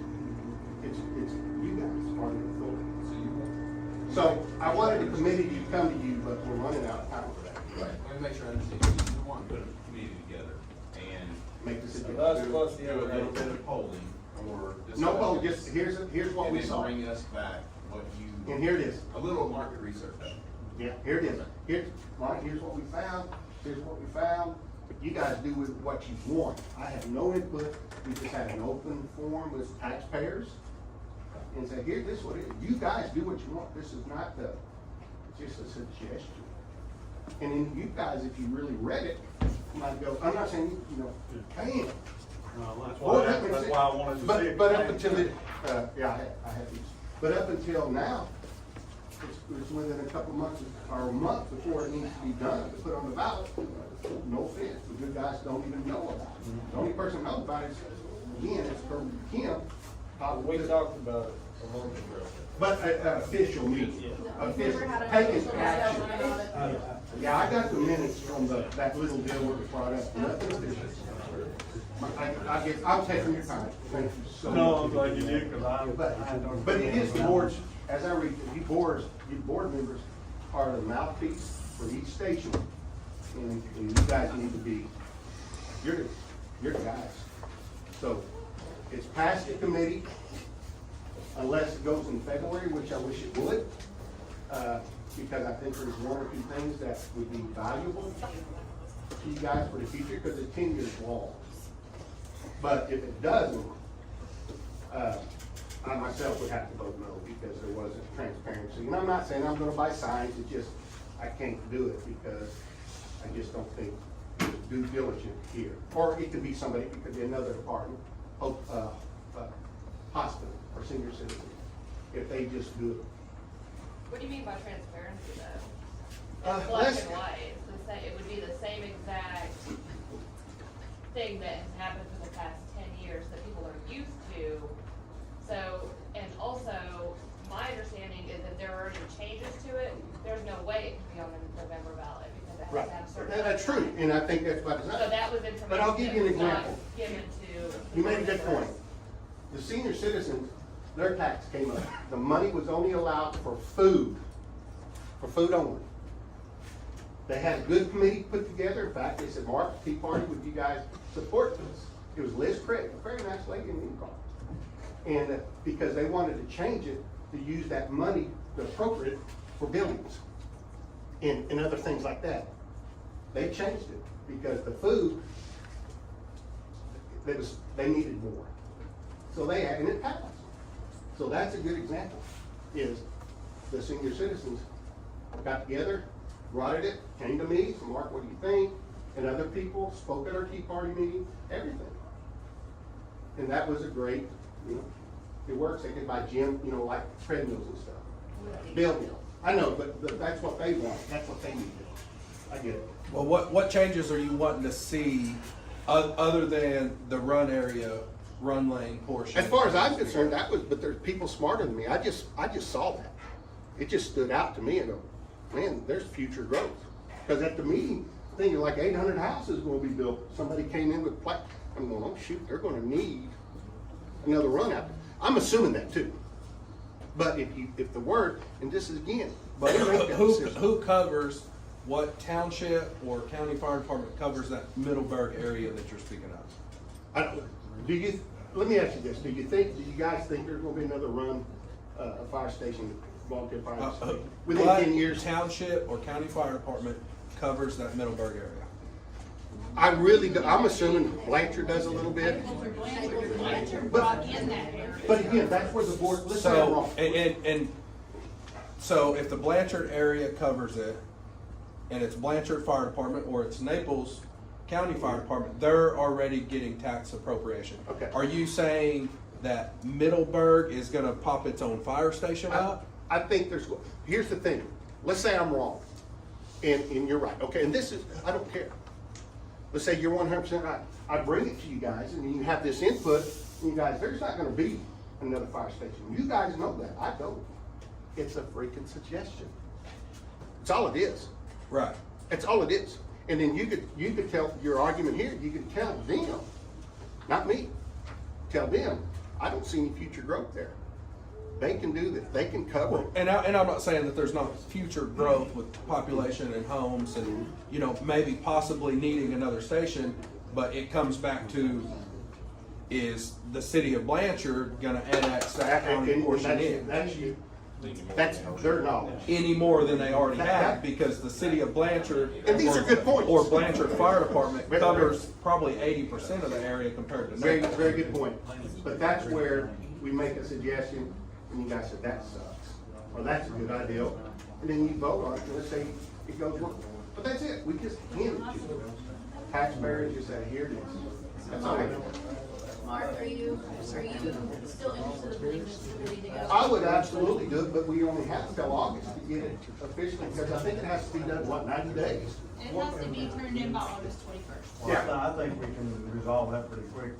it's you guys are the authority. So I wanted the committee to come to you, but we're running out of time for that. Right, let me make sure I understand. You want to put a committee together and Make the suggestion. Plus the do a other little eight. bit of polling or discussion. No, well, just, here's what And we then saw. bring us back what you, And here it is. a little market research. Yeah, here it is. Here's what we found, here's what we found. You guys do with what you want. I have no input. We just had an open forum with taxpayers. And say, here, this is what it is. You guys do what you want. This is not it's just a suggestion. And then you guys, if you really read it, might go, I'm not saying, bam. No, that's Well, that's why I wanted to see it. But up until it, yeah, I had these, but up until now, it's within a couple months, or a month before it needs to be done, to put on the ballot. No offense, the good guys don't even know about it. The only person who knows about it is, again, it's from Kim. We talked about it a month ago. But official meeting, No, we've never official, had an taking official action. discussion about it. Yeah, I got the minutes from that little deal where it was brought up, nothing official. I guess, I'm taking your time, thank you so much. No, I'm glad you did, because I had no. But it is the boards, as I read, you board members are the mouthpiece for each station. And you guys need to be, you're the guys. So, it's passed the committee, unless it goes in February, which I wish it would. Because I think there's 1 or 2 things that would be valuable to you guys for the future, because it's 10 years long. But if it doesn't, I myself would have to vote no, because there wasn't transparency. And I'm not saying I'm gonna buy signs, it's just, I can't do it, because I just don't think there's due diligence here. Or it could be somebody, it could be another department, hospital or senior citizen, if they just do it. What do you mean by transparency though? Uh, It's black let's- and white, it's the same, it would be the same exact thing that has happened for the past 10 years that people are used to. So, and also, my understanding is that there are any changes to it, there's no way it can be on the November ballot because it has Right, to have certain. that's true, and I think that's by So design. that was information But I'll give you an that was not example. given to. You made a good point. The senior citizens, their tax came up. The money was only allowed for food only. They had a good committee put together. In fact, they said, Mark, Tea Party, would you guys support this? It was Liz Craig, a very nice lady in Utah. And because they wanted to change it, to use that money, to appropriate for buildings and other things like that. They changed it because the food, they needed more. So they had, and it passed. So that's a good example, is the senior citizens got together, brought it, came to me, so Mark, what do you think? And other people spoke at our Tea Party meeting, everything. And that was a great, it works, they could buy gym, like treadmills and stuff. Building, I know, but that's what they want, that's what they need. I get it. Well, what changes are you wanting to see other than the run area, run lane portion? As far as I'm concerned, but there's people smarter than me. I just saw that. It just stood out to me and go, man, there's future growth. Because at the meeting, thinking like 800 houses will be built. Somebody came in with I'm going, oh shoot, they're gonna need another run out there. I'm assuming that too. But if the word, and this is again, But they make that decision. who covers, what township or county fire department covers that Middleburg area that you're speaking of? I don't, let me ask you this, do you guys think there's gonna be another run, a fire station, volunteer fire station? Within What 10 years? township or county fire department covers that Middleburg area? I really, I'm assuming Blanchard does a little bit, Blanchard brought in that area. but again, that's where the board, let's say I'm So, wrong. and so if the Blanchard area covers it, and it's Blanchard Fire Department or it's Naples County Fire Department, they're already getting tax appropriation. Okay. Are you saying that Middleburg is gonna pop its own fire station up? I think here's the thing, let's say I'm wrong, and you're right, okay, and this is, I don't care. Let's say you're 100% right, I bring it to you guys, and you have this input, and you guys, there's not gonna be another fire station. You guys know that, I don't. It's a freaking suggestion. It's all it is. Right. That's all it is. And then you could tell your argument here, you could tell them, not me, tell them, I don't see any future growth there. They can do this, they can cover it. And I'm not saying that there's not future growth with population and homes and, you know, maybe possibly needing another station, but it comes back to, is the city of Blanchard gonna annex that county portion in? That's their knowledge. Any more than they already have, because the city of Blanchard. And these are good points. Or Blanchard Fire Department covers probably 80% of the area compared to Very, Naples. very good point. But that's where we make a suggestion, and you guys said, that sucks, or that's a good idea, and then you vote on it, and let's say it goes wrong. But that's it, we just hand it to you. Taxpayers just say, here it is. That's all. Mark, are you still interested in putting this committee together? I would absolutely do it, but we only have until August to get it officially, because I think it has to be done, 90 days? It has to be turned in by August 21st. Well, I think we can resolve that pretty quick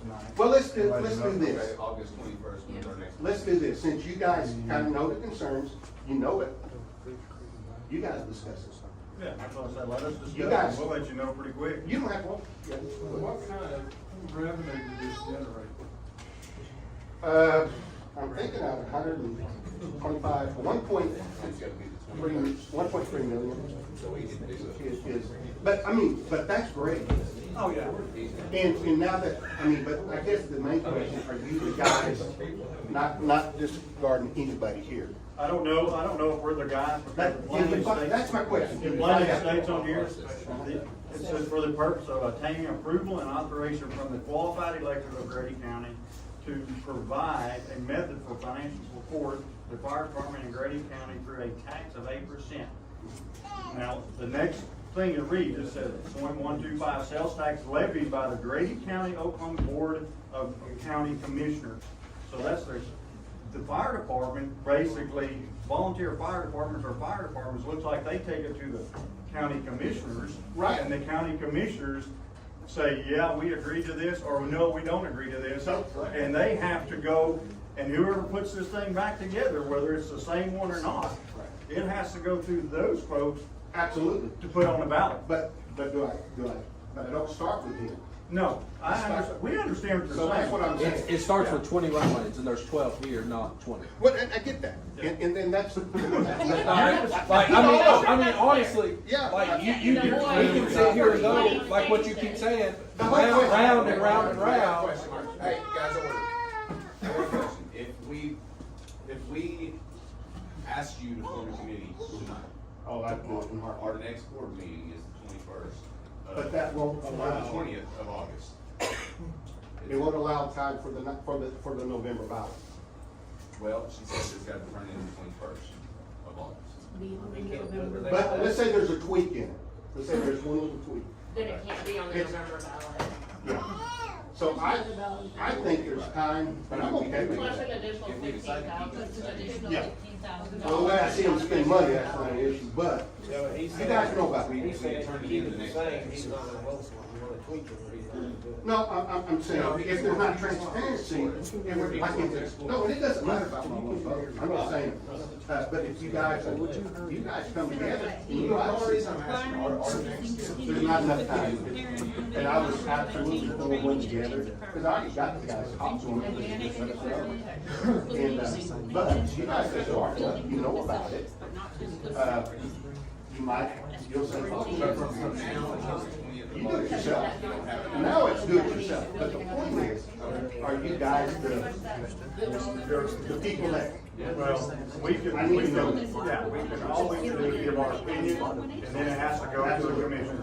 tonight. Well, let's do this. Okay, August 21st, when's our next? Let's do this, since you guys kind of know the concerns, you know it, you guys discuss this. Yeah, that's what I said, let us You discuss guys- it, we'll let you know pretty quick. You don't have one. What kind of revenue did this generate? I'm thinking of 125, 1.3 million. So we can do it. Is, but I mean, but that's great. Oh, yeah. And now that, I mean, but I guess the main question, are you the guys, not disregarding anybody here? I don't know if we're the guys, because the plaintiff states. That's my question. The plaintiff states on here, it says for the purpose of obtaining approval and authorization from the qualified electors of Grady County to provide a method for financial support the fire department in Grady County through a tax of 8%. Now, the next thing it reads, it says 0.125 sales tax levied by the Grady County, Oklahoma Board of County Commissioners. So that's the fire department, basically, volunteer fire departments or fire departments, looks like they take it to the county commissioners. Right. And the county commissioners say, yeah, we agree to this, or no, we don't agree to this. And they have to go, and whoever puts this thing back together, whether it's the same one or not, it has to go through those folks Absolutely. to put on the ballot. But do I, but I don't start with him. No, we understand what So you're that's what saying. I'm saying. It starts with 20 run lanes, and there's 12 here, not 20. Well, I get that, and that's. Like, I mean, honestly, Yeah. like, we can sit here and go, like what you keep saying, round and round and round. Hey, guys, order. I have a question. If we asked you to form a committee tonight, Oh, I'd do it in our heartbeat. next board meeting is the 21st. But that won't Or allow. the 20th of August. It won't allow time for the November ballot. Well, she says it's got to turn in the 21st of August. Be on the November But ballot. let's say there's a tweak in it. Let's say there's one little tweak. Then it can't be on the It's- November ballot. Yeah. So I think there's time, but I'm okay with Plus that. an additional If we decide to keep 15,000. Additional Yeah. $15,000. Well, the way I see them spend money, that's not an issue, but So he you said- guys know about He me. said, keep it the same, he's not gonna vote for it, he's gonna tweak it, or he's gonna do it. No, I'm saying, if there's not transparency, and we're, like, no, and it doesn't matter about my one vote, I'm not saying, but if you guys come together, and you guys, there's not enough time. And I was absolutely pulling one together, because I already got the guys talked to them. And, but you guys are smart enough, you know about it. You might, you'll say, But from now until the 20th You do it yourself. Now it's do it yourself, but the point is, are you guys the people that, Well, we can, I need to know. yeah, we can always give our opinion, and then it has to go to the commission.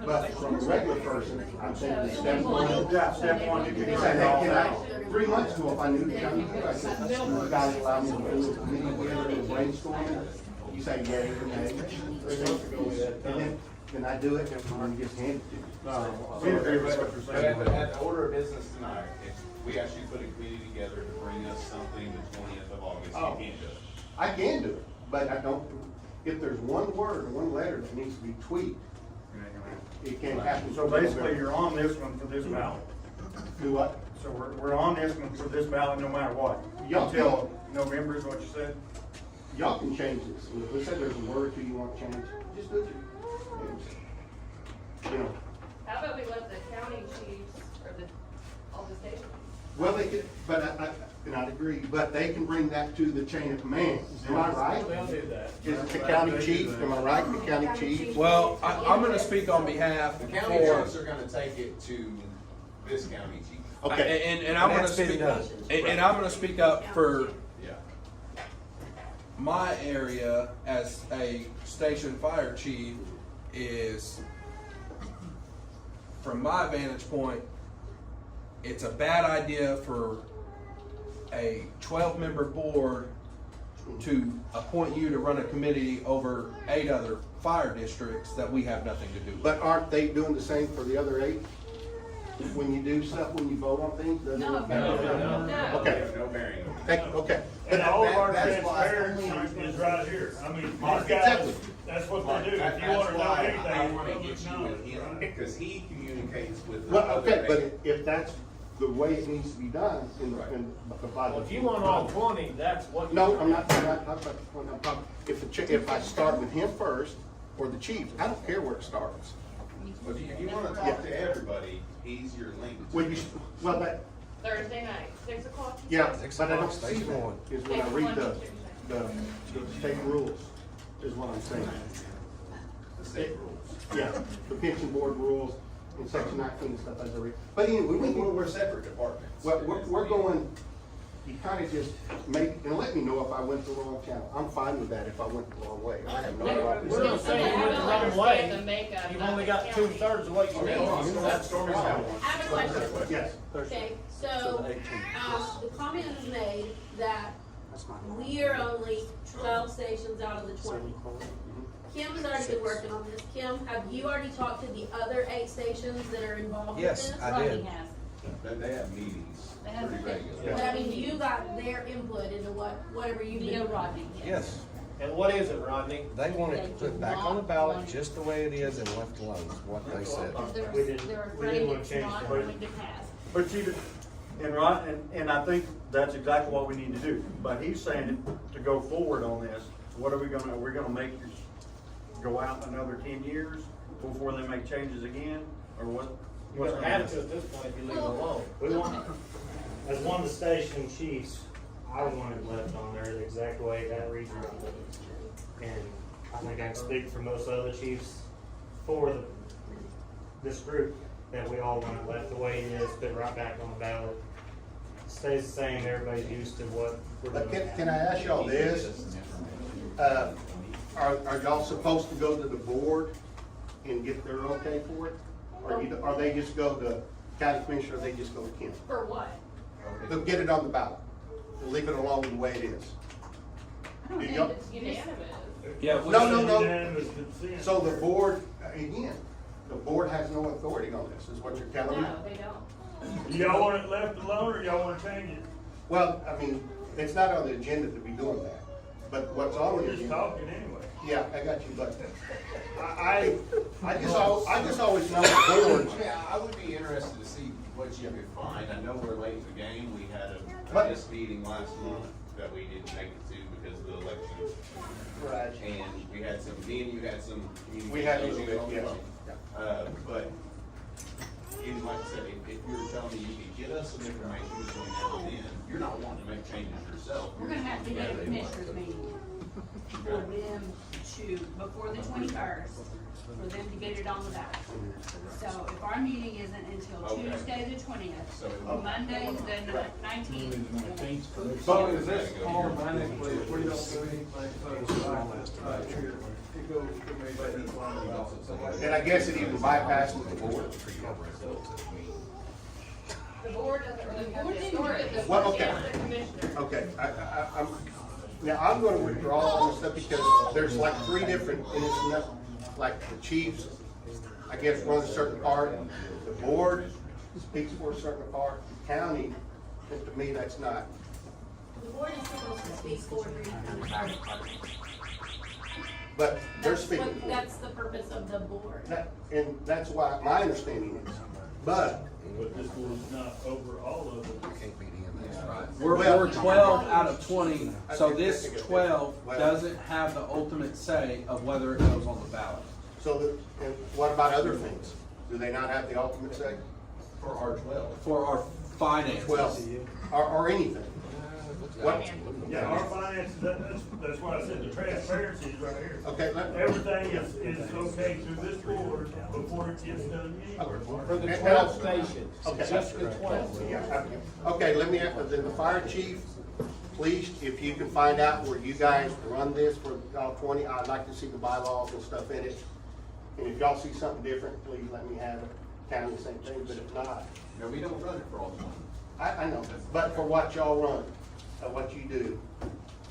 but from a regular person, I'm saying step one. Yeah, step one, you can He say, said, hey, hey, can I, 3 months ago, if I knew the county, I said, you guys allow me to do a committee together and brainstorm. You say, yeah, you can, and I do it, and you just hand it to you. we agree with what you're But saying. at the order of business tonight, if we ask you to put a committee together to bring us something the 20th of August, Oh. you can't do it. I can do it, but I don't, if there's one word or one letter that needs to be tweaked, it can't happen. So basically, you're on this one for this ballot. Do what? So we're on this one for this ballot no matter what. Yeah. Until November is what you said? Y'all can change this. Let's say there's a word or two you want changed, just do it. You know, How about we let the county chiefs, or all the stations? well, they could, but and I'd agree, but they can bring that to the chain of command. Am I right? They'll do that. Is it the county chief? Am I right, the county chief? Well, I'm gonna speak on behalf The county for, chiefs are gonna take it to this county chief. Okay, and I'm gonna That's been speak, done. and I'm gonna speak up for Yeah. my area as a station fire chief is, from my vantage point, it's a bad idea for a 12-member board to appoint you to run a committee over 8 other fire districts that we have nothing to do with. but aren't they doing the same for the other 8? When you do stuff, when you vote on things, doesn't it? No. Okay, No bearing. okay. And all of our That's why- transparency is right here. I mean, these Exactly. guys, that's what they do. If you wanna know That's why anything, I it's wanna public get you with him, knowledge. because he communicates with the Well, other okay, but 8. if that's the way it needs to be done, by the. Well, if you want all 20, that's what. No, I'm not talking about the point. I'm talking, if I start with him first, or the chief, I don't care where it starts. But if you wanna talk to everybody, he's your link. When you, well, that, Thursday night, 6 o'clock? yeah, 6 but I don't o'clock, see station that, one. is when I read the state rules, is what I'm saying. The state rules. Yeah, the pension board rules in section 19 and stuff as I read. But anyway, We're separate departments. well, we're going, you kind of just make, and let me know if I went the wrong channel. I'm fine with that if I went the wrong way. I have no problem. We're gonna say you went the wrong way. You've only got 2/3 of what you Okay, hold on, need. Storm- Stormy's got one. I have a question. Yes. Okay, so, the comment is made that we are only 12 stations out of the 20. Kim's already been working on this. Kim, have you already talked to the other 8 stations that are involved with this? Yes, I did. They have meetings They have- pretty regularly. But I mean, you got their input into whatever you Via do. Rodney. Yes, And what is it, Rodney? they want it put back on the ballot just the way it is and left alone, is what they said. We didn't- They're we didn't afraid wanna it's change not the going to pass. But you, and Ron, and I think that's exactly what we need to do. But he's saying to go forward on this, what are we gonna make you go out another 10 years before they make changes again? Or what? You're gonna have to at this point if you leave it alone. We want, as one of the station chiefs, I want it left on there the exact way that reads right. And I think I can speak for most other chiefs for this group, that we all want it left the way it is, put right back on the ballot. Stays the same, everybody's used to what we're But doing. can I ask y'all this? Are y'all supposed to go to the board and get their okay for it? Or they just go to county commissioner, or they just go to Kim? For what? They'll get it on the ballot. Leave it alone the way it is. I don't Do think y'all- It's unanimous. Yeah, No. Unanimous consent. So the board, again, the board has no authority on this, is what you're telling me? No, they don't. Do y'all want it left alone, or y'all wanna change it? Well, I mean, it's not on the agenda to be doing that, but what's on the We're just agenda? talking anyway. Yeah, I got you, but I just always know the boards. I would be interested to see what you could find. I know we're late in the game. We had But- a missed meeting last month that we didn't make it to because of the election. Right. And we had some, me and you had some We had a communication little on bit, the yes. phone. But, and like I said, if you were telling me you could get us some information between now and then, you're not wanting to make changes yourself. We're gonna have to get a commissioners meeting for them to, before the 21st, for them to get it on the ballot. So if our meeting isn't until Okay. Tuesday the 20th, So- Monday the 19th. So is this automatically, if we don't do anything for the cycle, it goes to me by the And I guess it even bypasses the board. The board doesn't really have the authority, the Well, board okay. is the commissioner. Okay, now I'm gonna withdraw all this stuff because there's like three different, and it's not, like the chiefs, I guess, run a certain part, the board speaks for a certain part, the county, and to me, that's not. The board is supposed to speak for Grady County Fire Department. But they're That's speaking what, for. that's the purpose of the board. And that's why my understanding is, but But this was not over all of it. We're 12 out of 20, so this 12 doesn't have the ultimate say of whether it goes on the ballot. so, and what about other things? Do they not have the ultimate say? For our 12. For our finances. Well, or anything? What? Yeah, our finances, that's why I said the transparency is right here. Okay, Everything is okay through this board before it gets done anywhere. For the 12 stations, just the 12. Yeah, okay, let me, then the fire chief, please, if you can find out where you guys run this for all 20, I'd like to see the bylaws and stuff in it. And if y'all see something different, please let me have it, county the same thing, but if not, No, we don't run it for all 20. I know, but for what y'all run, what you do,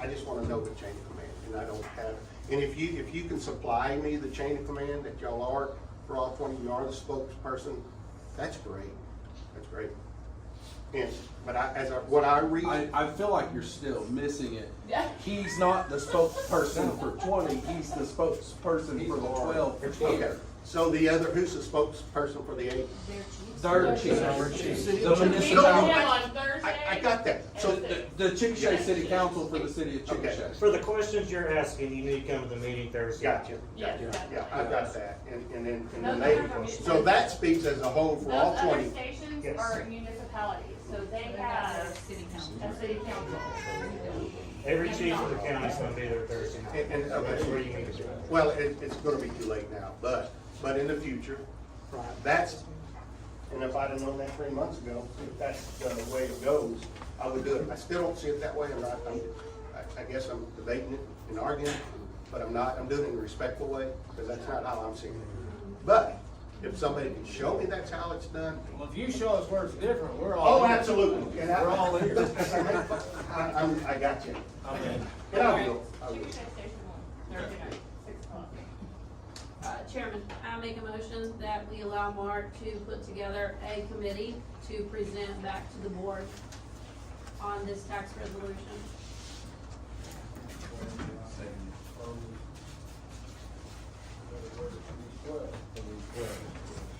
I just wanna know the chain of command, and I don't have, and if you can supply me the chain of command that y'all are for all 20, you are the spokesperson, that's great, that's great. And, but what I read. I feel like you're still missing it. Yeah. He's not the spokesperson for 20, he's the spokesperson for the 12 for 10. Okay, so the other, who's the spokesperson for the 8? Third chief. The We municipality. meet him on Thursday. I got that, so, The Chickasha City Council for the city of Okay. Chickasha. For the questions you're asking, you need to come to the meeting Thursday. gotcha. Yes, Yeah, I got that, and then Those they, are from- so that speaks as a whole for all Those other 20. stations Yes. are municipalities, so they have a city council. Every chief of the county is gonna be there Thursday. And, That's where okay, you need to go. well, it's gonna be too late now, but in the future, that's, and if I'd have known that 3 months ago, if that's the way it goes, I would do it. I still don't see it that way, I guess I'm debating it and arguing, but I'm not, I'm doing it in a respectful way, because that's not how I'm seeing it. But, if somebody can show me that's how it's done, Well, if you show us where it's different, we're all. oh, absolutely. And We're all ears. I got you. Amen. And I'll go. Chickasha Station 1, Thursday night, 6 o'clock. Chairman, I make a motion that we allow Mark to put together a committee to present back to the board on this tax resolution.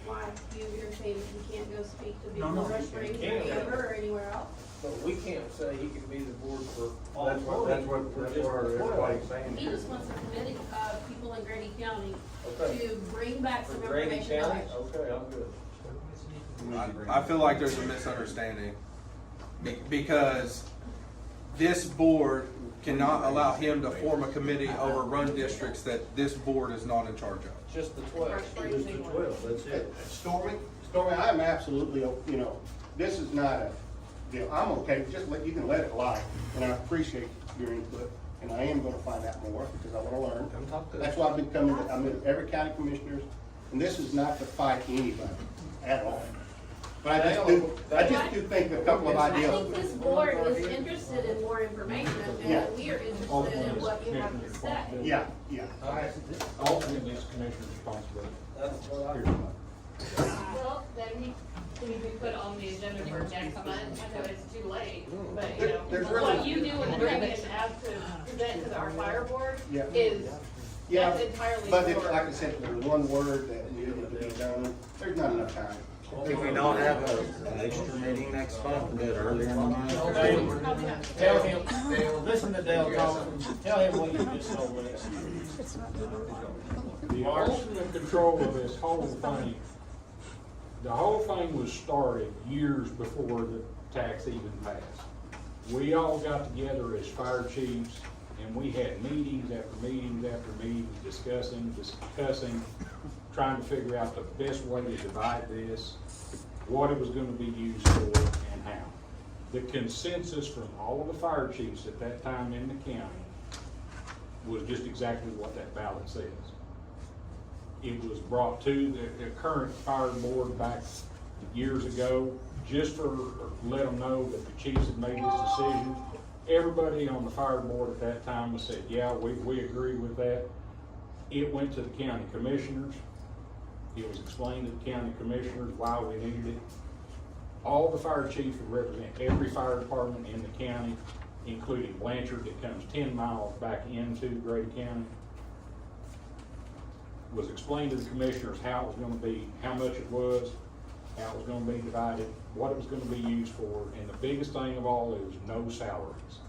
Why, you're saying that you can't go speak to No, people no, Rush you Springs or can't. Denver or anywhere else? But we can't say he can be the board for all That's what, that's what, that's what everybody's saying. He just wants a committee of people in Grady County Okay. to bring back For some Grady information. County, knowledge. okay, I'm good. I feel like there's a misunderstanding because this board cannot allow him to form a committee over run districts that this board is not in charge of. Just the 12. Just the 12, that's it. Stormy, I'm absolutely, this is not a deal. I'm okay, just you can let it lie, and I appreciate your input, and I am gonna find out more, because I wanna learn. Come talk to us. That's why I've been coming, I'm in every county commissioners, and this is not to fight anybody at all. But I just do think a couple of I ideas. think this board is interested in more information, Yeah. and we are interested in what you have to say. Yeah. Ultimately, it's commissioner's responsibility. That's what I heard. Well, then he can be put on the agenda for next month. I know it's too late, but There's what really- you do and bring it as to present to our fire board Yeah. is, Yeah, that's entirely but if, your. like I said, there's one word that needed to be done, there's not enough time. If we don't have an extra meeting next month, do it earlier in the month. Tell him, listen to Dale talking, tell him what you just told us. The ultimate control of this whole thing, the whole thing was started years before the tax even passed. we all got together as fire chiefs, and we had meetings after meetings after meetings, discussing, trying to figure out the best way to divide this, what it was gonna be used for, and how. The consensus from all of the fire chiefs at that time in the county was just exactly what that ballot says. It was brought to the current fire board back years ago, just for, let them know that the chiefs had made this decision. Everybody on the fire board at that time was said, yeah, we agree with that. It went to the county commissioners. It was explained to the county commissioners why we needed it. All the fire chiefs would represent every fire department in the county, including Blanchard, that comes 10 miles back into Grady County. Was explained to the commissioners how it was gonna be, how much it was, how it was gonna be divided, what it was gonna be used for, and the biggest thing of all is no salaries.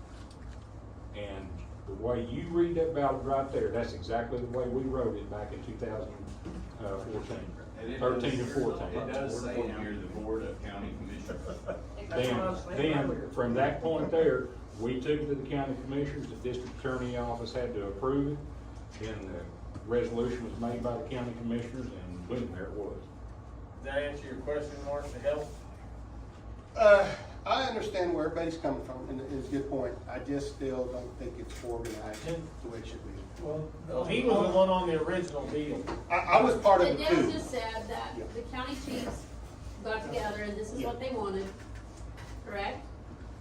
And the way you read that ballot right there, that's exactly the way we wrote it back in 2014, And it 13 and does- 14. It does say here, the Board of County Commissioners. Then from that point there, we took it to the county commissioners, the district attorney office had to approve it. Then the resolution was made by the county commissioners, and boom, there it was. Did that answer your question, Mark, to help? I understand where everybody's coming from, and it's a good point. I just still don't think it's organized the way it should be. Well, he was the one on the original deal. I was part of And it Dale too. just said that the county chiefs got together and this is what they wanted, correct?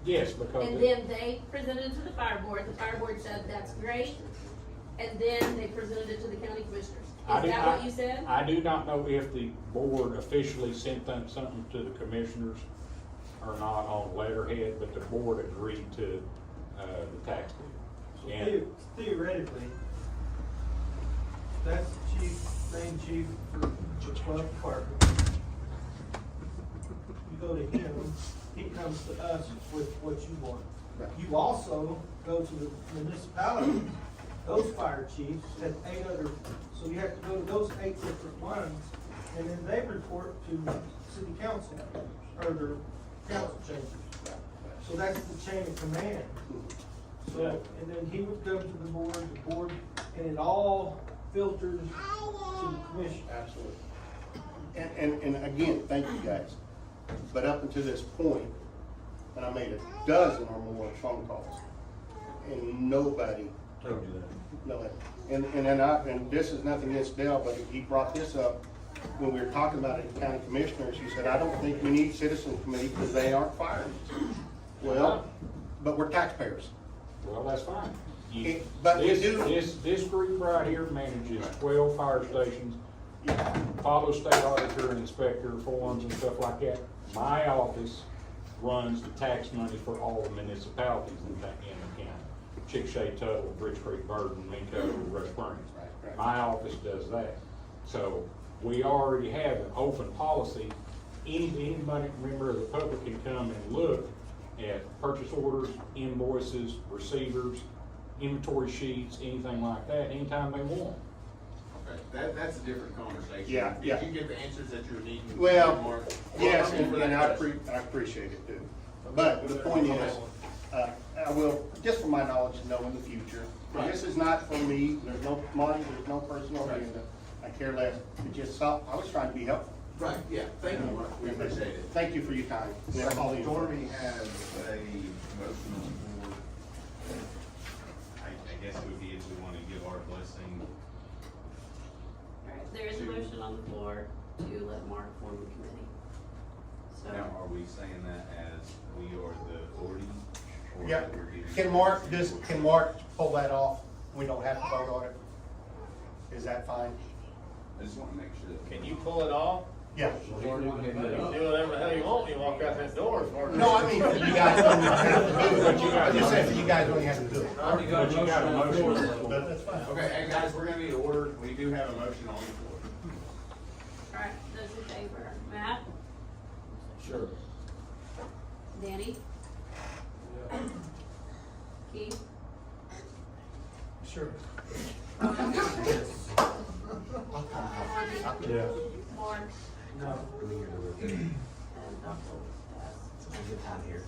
Yes, because. And then they presented it to the fire board said, that's great, and then they presented it to the county commissioners. Is that what you said? I do not know if the board officially sent something to the commissioners or not on letterhead, but the board agreed to, the tax deal. And Theoretically, that's the chief, main chief for the 12th department. You go to him, he comes to us with what you want. Right. You also go to the municipality, those fire chiefs have 8 other, so you have to go to those 8 different ones, and then they report to city council, or their council chambers. So that's the chain of command. So, and then he would come to the board, and it all filters to the commission. Absolutely. And again, thank you guys. But up until this point, and I made a dozen or more phone calls, and nobody Told you that. no. And this is nothing against Dale, but he brought this up when we were talking about it in county commissioners. He said, I don't think we need citizen committee because they aren't firemen. Well, but we're taxpayers. well, that's fine. But we do. This group right here manages 12 fire stations, follows state auditor and inspector forms and stuff like that. My office runs the tax money for all the municipalities in the county. Chickasha, Tuttle, Bridge Creek, Burton, Minko, Rush Springs. Right. My office does that. So we already have an open policy. Anybody, member of the public can come and look at purchase orders, invoices, receivers, inventory sheets, anything like that, anytime they want. Okay, that's a different conversation. Yeah. Did you get the answers that you were needing? Well, Mark? yes, Thank you for and that I question. appreciate it too. But the point is, I will, just from my knowledge, know in the future, Right. this is not for me, there's no money, there's no personal Right. agenda. I care less. It just, I was trying to be helpful. Right, yeah, thank you, Mark, we appreciate it. Thank you for your time. And all the info. Stormy has a motion on the board. I guess it would be if we want to give our blessing. Alright, there is a motion on the floor to let Mark form the committee. So, Now, are we saying that as we are the authority? or Yeah, that we're giving- can Mark pull that off? We don't have to vote on it? Is that fine? I just want to make sure that. Can you pull it off? Yeah. You can do whatever the hell you want when you walk out that door as far as. No, I mean, for you guys don't have to do it. I just said for you guys don't have to do it. But you got a motion. That's fine. Okay, and guys, we're gonna need order. We do have a motion on the floor. alright, those in favor, Matt, Sure. Danny? Keith? Sure. Ron? Yeah. Mark? No. And Dr. Yes.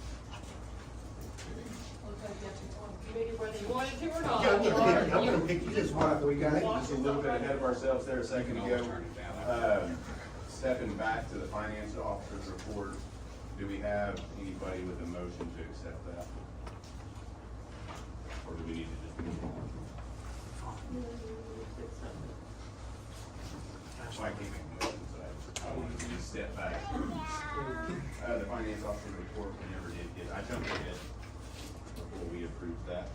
Looks like you have to go on committee whether you wanted to or not. Yeah, I'm or gonna pick you this one. We got just a little bit ahead of ourselves there a second ago. Stepping back to the finance officer's report, do we have anybody with a motion to accept that? Or do we need to just move on? I can't make a motion, so I wanted to just step back. The finance officer's report, we never did get, I jumped ahead before we approved that.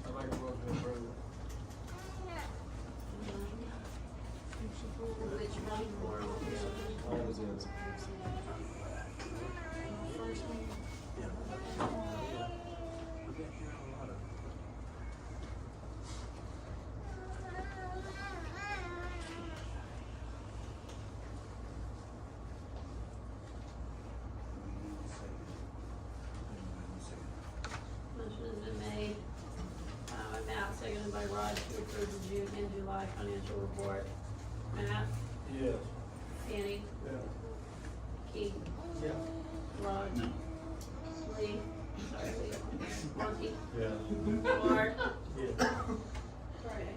I make a motion to approve. Which one for? All was in. First one. Motion has been made, by Matt, seconded by Rod, to approve the June and July financial report. Matt, Yes. Danny, Yeah. Keith, Yeah. Rod, Lee, sorry, Lee, Monty, Yeah. Mark, Yeah. sorry.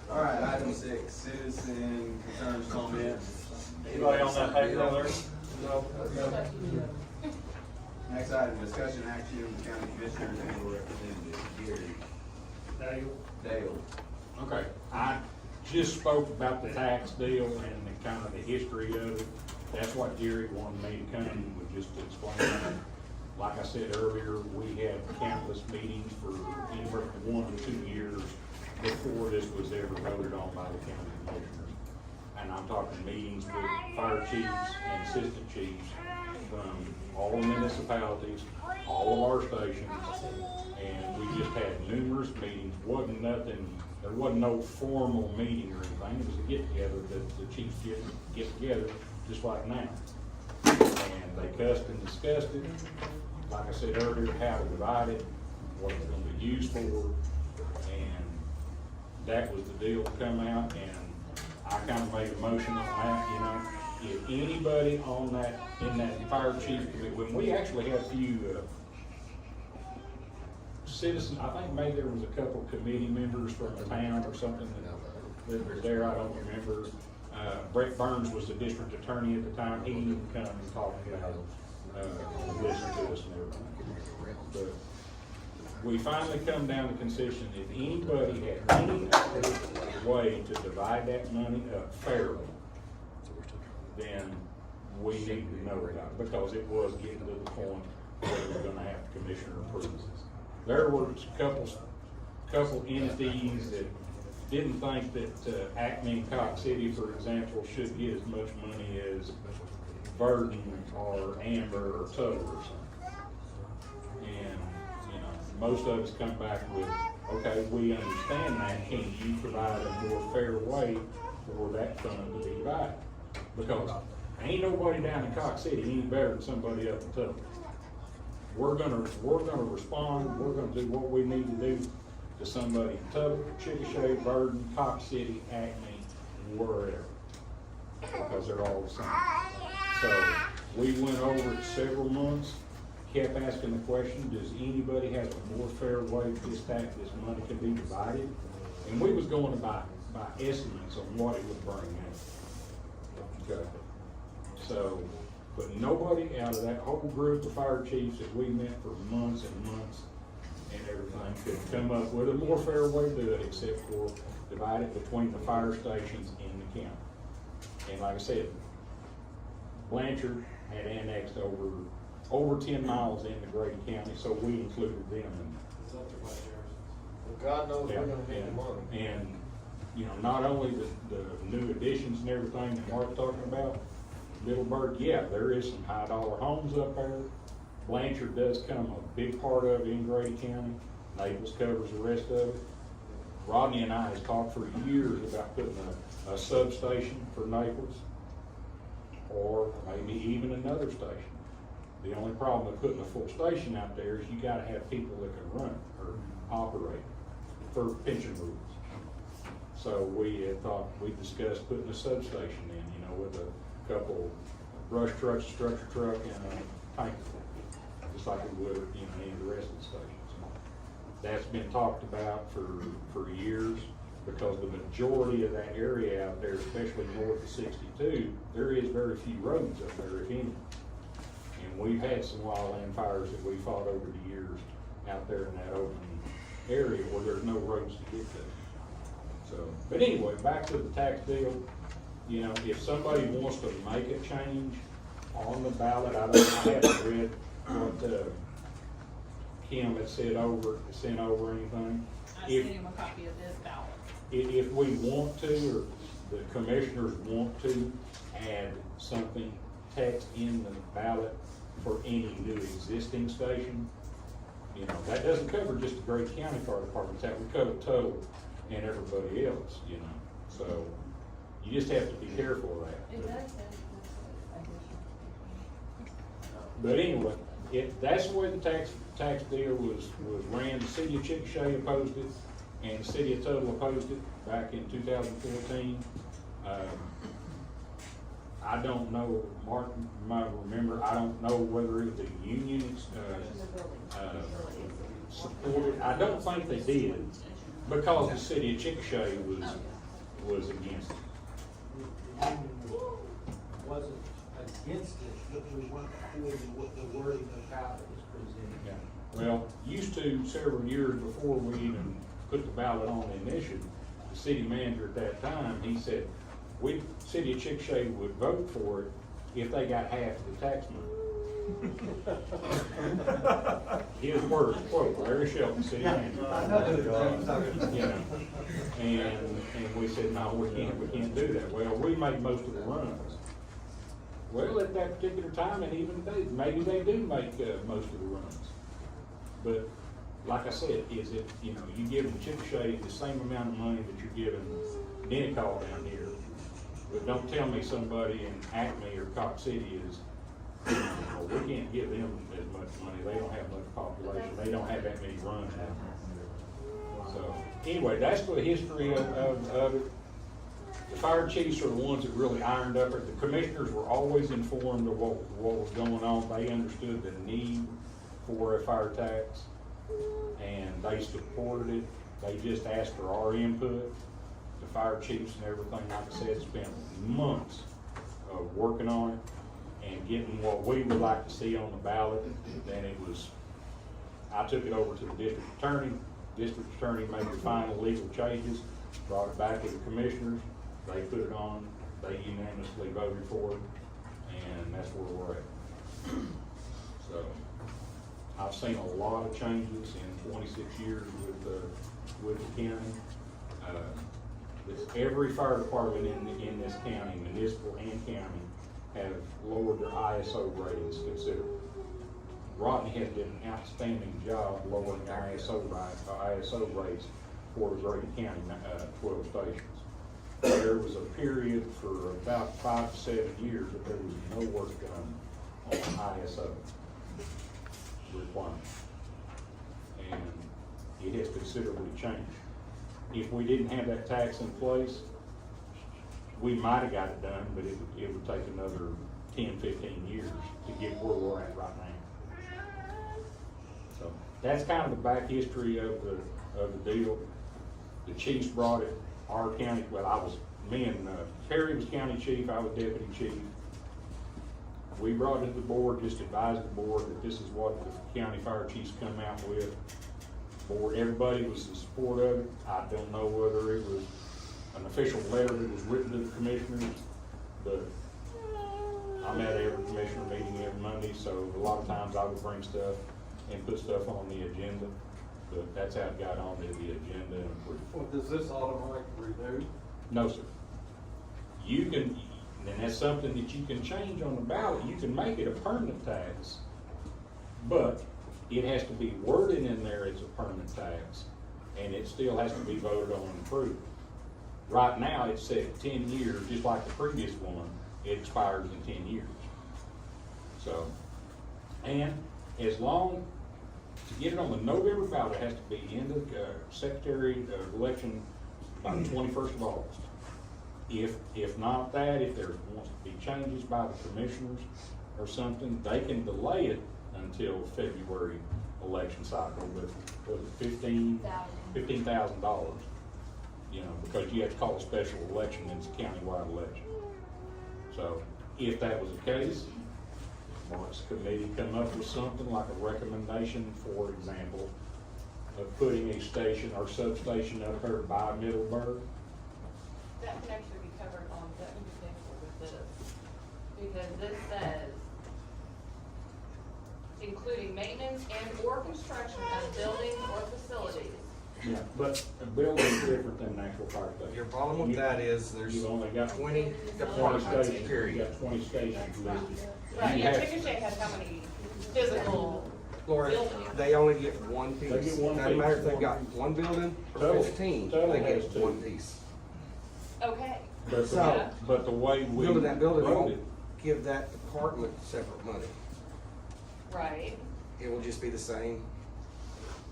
All right, item 6, citizen concerns, comments. Anybody on that paper over there? No. Next item, discussion action of the county commissioners and representative, Gary. Dale. Okay, I just spoke about the tax deal and the kind of the history of it. That's what Jerry wanted me to come and just to explain that. Like I said earlier, we had countless meetings for anywhere from 1 to 2 years before this was ever voted on by the county commissioners. And I'm talking meetings with fire chiefs and assistant chiefs from all the municipalities, all of our stations. And we just had numerous meetings, there wasn't no formal meeting or anything, it was a get-together that the chiefs get together, just like now. And they cussed and discussed it, like I said earlier, how to divide it, what it's gonna be used for, and that was the deal to come out, and I kind of made a motion on that, you know. If anybody on that, in that fire chief committee, when we actually had a few, citizens, I think maybe there was a couple committee members from the town or something that was there, I don't remember. Brett Burns was the district attorney at the time, he didn't come and talk about, listen to us and everything. But we finally come down to concession, if anybody had any way to divide that money up fairly, then we need to know about it, because it was getting to the point where we're gonna have to commissioner approve. There were a couple entities that didn't think that Acme and Cox City, for example, should get as much money as Verdon or Amber or Tuttle or something. And, you know, most of us come back with, okay, we understand that, can you provide a more fair way for that fund to be divided? Because ain't nobody down in Cox City any better than somebody up in Tuttle. We're gonna respond, we're gonna do what we need to do to somebody in Tuttle, Chickasha, Verdon, Cox City, Acme, wherever. Because they're all the same. So, we went over it several months, kept asking the question, does anybody have a more fair way this money can be divided? And we was going by estimates on what it would bring in. Okay. So, but nobody out of that whole group of fire chiefs that we met for months and months and everything could come up with a more fair way to do it, except for divide it between the fire stations in the county. And like I said, Blanchard had annexed over 10 miles into Grady County, so we included them in Well, God knows we're gonna need the money. and, you know, not only the new additions and everything that Mark's talking about, Middleburg, yeah, there is some high dollar homes up there. Blanchard does come a big part of it in Grady County. Naples covers the rest of it. Rodney and I has talked for years about putting a substation for Naples, or maybe even another station. The only problem with putting a full station out there is you gotta have people that can run it, or operate for pension rules. So we had thought, we discussed putting a substation in, with a couple brush trucks, structure truck, and a tanker, just like we would, any of the rest of the stations. That's been talked about for years, because the majority of that area out there, especially north of 62, there is very few roads up there, if any. And we've had some wildland fires that we fought over the years out there in that open area where there's no roads to get to. So, but anyway, back to the tax deal. If somebody wants to make a change on the ballot, I haven't read what Kim had sent over anything. I sent him a copy of this ballot. If we want to, or the commissioners want to add something, text in the ballot for any new existing station, that doesn't cover just the Grady County Fire Department, that would cover Tuttle and everybody else, So you just have to be careful of that. It does say. But anyway, that's the way the tax deal was ran. The city of Chickasha opposed it, and the city of Tuttle opposed it back in 2014. I don't know, Martin might remember, I don't know whether it was the union supported. I don't think they did, because the city of Chickasha was against it. The union wasn't against it, but we weren't according with the wording of how it was presented. Yeah. Well, used to several years before we even put the ballot on the initiative, the city manager at that time, he said, city of Chickasha would vote for it if they got half of the tax money. His words, quote, Larry Shelton, city manager. And we said, no, we can't do that. Well, we make most of the runs. Well, at that particular time, and even maybe they do make most of the runs. But like I said, you give them Chickasha the same amount of money that you're giving Dennicall down here. But don't tell me somebody in Acme or Cox City is, we can't give them as much money. They don't have much population. They don't have that many runs out there. So anyway, that's the history of it. The fire chiefs are the ones that really ironed up it. The commissioners were always informed of what was going on. They understood the need for a fire tax, and they supported it. They just asked for our input. The fire chiefs and everything, like I said, spent months of working on it and getting what we would like to see on the ballot. Then I took it over to the district attorney. District attorney made the final legal changes, brought it back to the commissioners. They put it on, they unanimously voted for it, and that's where we're at. So, I've seen a lot of changes in 26 years with the county. Every fire department in this county, municipal and county, have lowered their ISO ratings considerably. Rodney has done an outstanding job lowering the ISO rates for the Grady County 12 stations. There was a period for about 5 to 7 years that there was no work done on ISO requirements. And it has considerably changed. If we didn't have that tax in place, we might have got it done, but it would take another 10, 15 years to get where we're at right now. So that's kind of the back history of the deal. The chiefs brought it. Our county, Perry was county chief, I was deputy chief. We brought it to the board, just advised the board that this is what the county fire chiefs come out with. Everybody was in support of it. I don't know whether it was an official letter that was written to the commissioners, but I'm at every commissioner meeting every Monday, so a lot of times I would bring stuff and put stuff on the agenda. But that's how it got on the agenda. Well, does this automatically renew? No, sir. You can, and that's something that you can change on the ballot. You can make it a permanent tax, but it has to be worded in there as a permanent tax, and it still has to be voted on and approved. Right now, it's set 10 years, just like the previous one. It expires in 10 years. So, and as long to get it on the November ballot, it has to be in the Secretary of Election by the 21st of August. If not that, if there wants to be changes by the commissioners or something, they can delay it until February election cycle with $15,000. You know, because you have to call a special election, and it's a countywide election. So if that was the case, Mark's committee come up with something like a recommendation, for example, of putting a station or substation up here by Middleburg. That can actually be covered on, let me be thankful with this, because this says, including maintenance and or construction of buildings or facilities. Yeah, but a building is different than an actual fire station. Your problem with that is there's You've only got 20 20 departments, stations, you period. got 20 stations listed. Right, You yeah, have- Chickasha has how many physical Laura, buildings? they only get one piece. They get one Doesn't matter if piece. they've got one building or Total- 15, total they has get two. one piece. Okay, But So- but the way we Building that building voted, won't give that department separate money. right, It will just be the same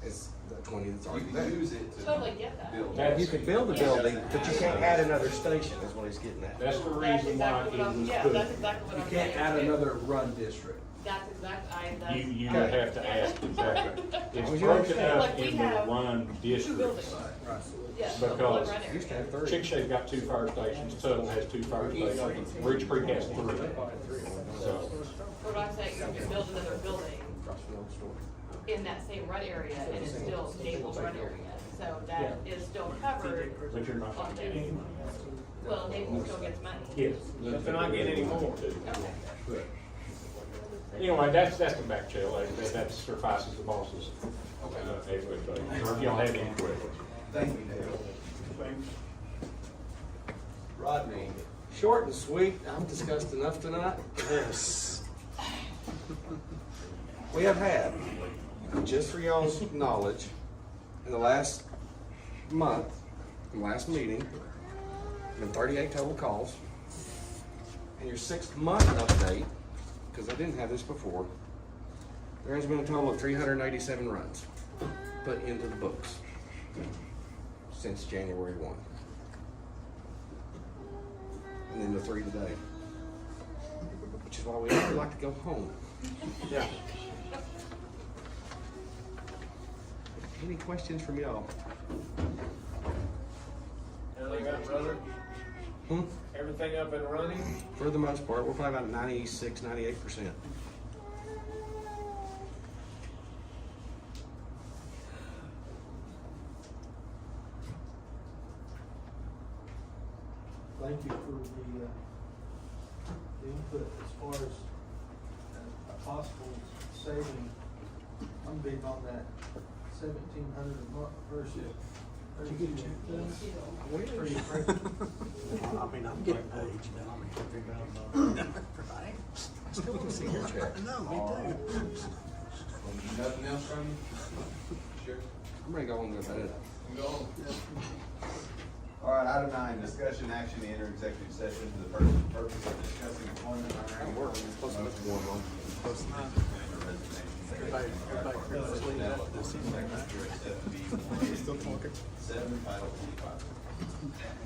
as the 20 that's You already can there. use it to. totally get that. build. That's- You can build the Yeah. building, but you can't add another station, is what he's getting at. that's the That's reason why exactly it what I'm, was yeah, put. that's exactly what You I'm saying. can't add too. another run district. That's exactly, You that's. have to ask exactly. It's Well, you broken understand. up Like, we into have run Two districts. buildings. Yeah, Because one run area. Used to have 3. Chickasha's got 2 fire stations, Tuttle has 2 fire stations, Ridge Creek has 3. So, What I'm saying, you can build another building in that same run area and it's still Naples run area. So that is still covered but you're not on gonna get any this. money. Well, Naples still gets money. Yes. But they're not getting any more. Okay. Anyway, that's the back channel, that suffices the boss's expectations, or if y'all have any questions. Thank you, Dale. Rodney, Short and sweet, I've discussed enough tonight. Yes. We have had, just for y'all's knowledge, in the last month, the last meeting, been 38 total calls. In your 6th month update, because I didn't have this before, there has been a total of 387 runs put into the books since January 1. And then the 3 today. Which is why we all like to go home. Yeah. Any questions from y'all? Everything up running? Hmm? Everything up and running? For the most part, we're probably about 96, 98%. Thank you for the input as far as a possible saving. I'm big on that $1,700 a month versus. Did you get a check done? Pretty I mean, I'm getting paid, you know, I'm right? I still want to see your check. No, me nothing else from you? Sure. I'm ready to go on to bed. Go on. All right, item 9, discussion action to enter executive session for the purpose of discussing employment, hiring, I'm working. It's supposed to be promotion, warm, resignation, Everybody fell asleep after this evening, right? Still talking. 7, Title 25.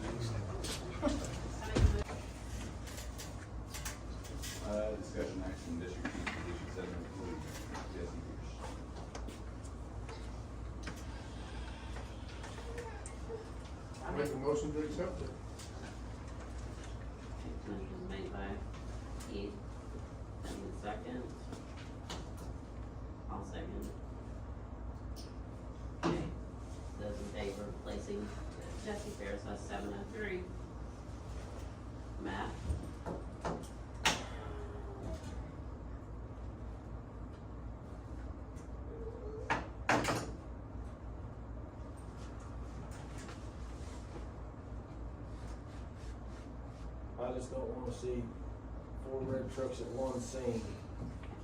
Discussion action, District 2, Position 7, employee, Jesse Pierce. I make a motion to accept it. Motion was made by Keith, and the second. I'll second. Okay, those in favor of placing Jesse Ferris as 703. Matt? I just don't wanna see 4 red trucks at one scene.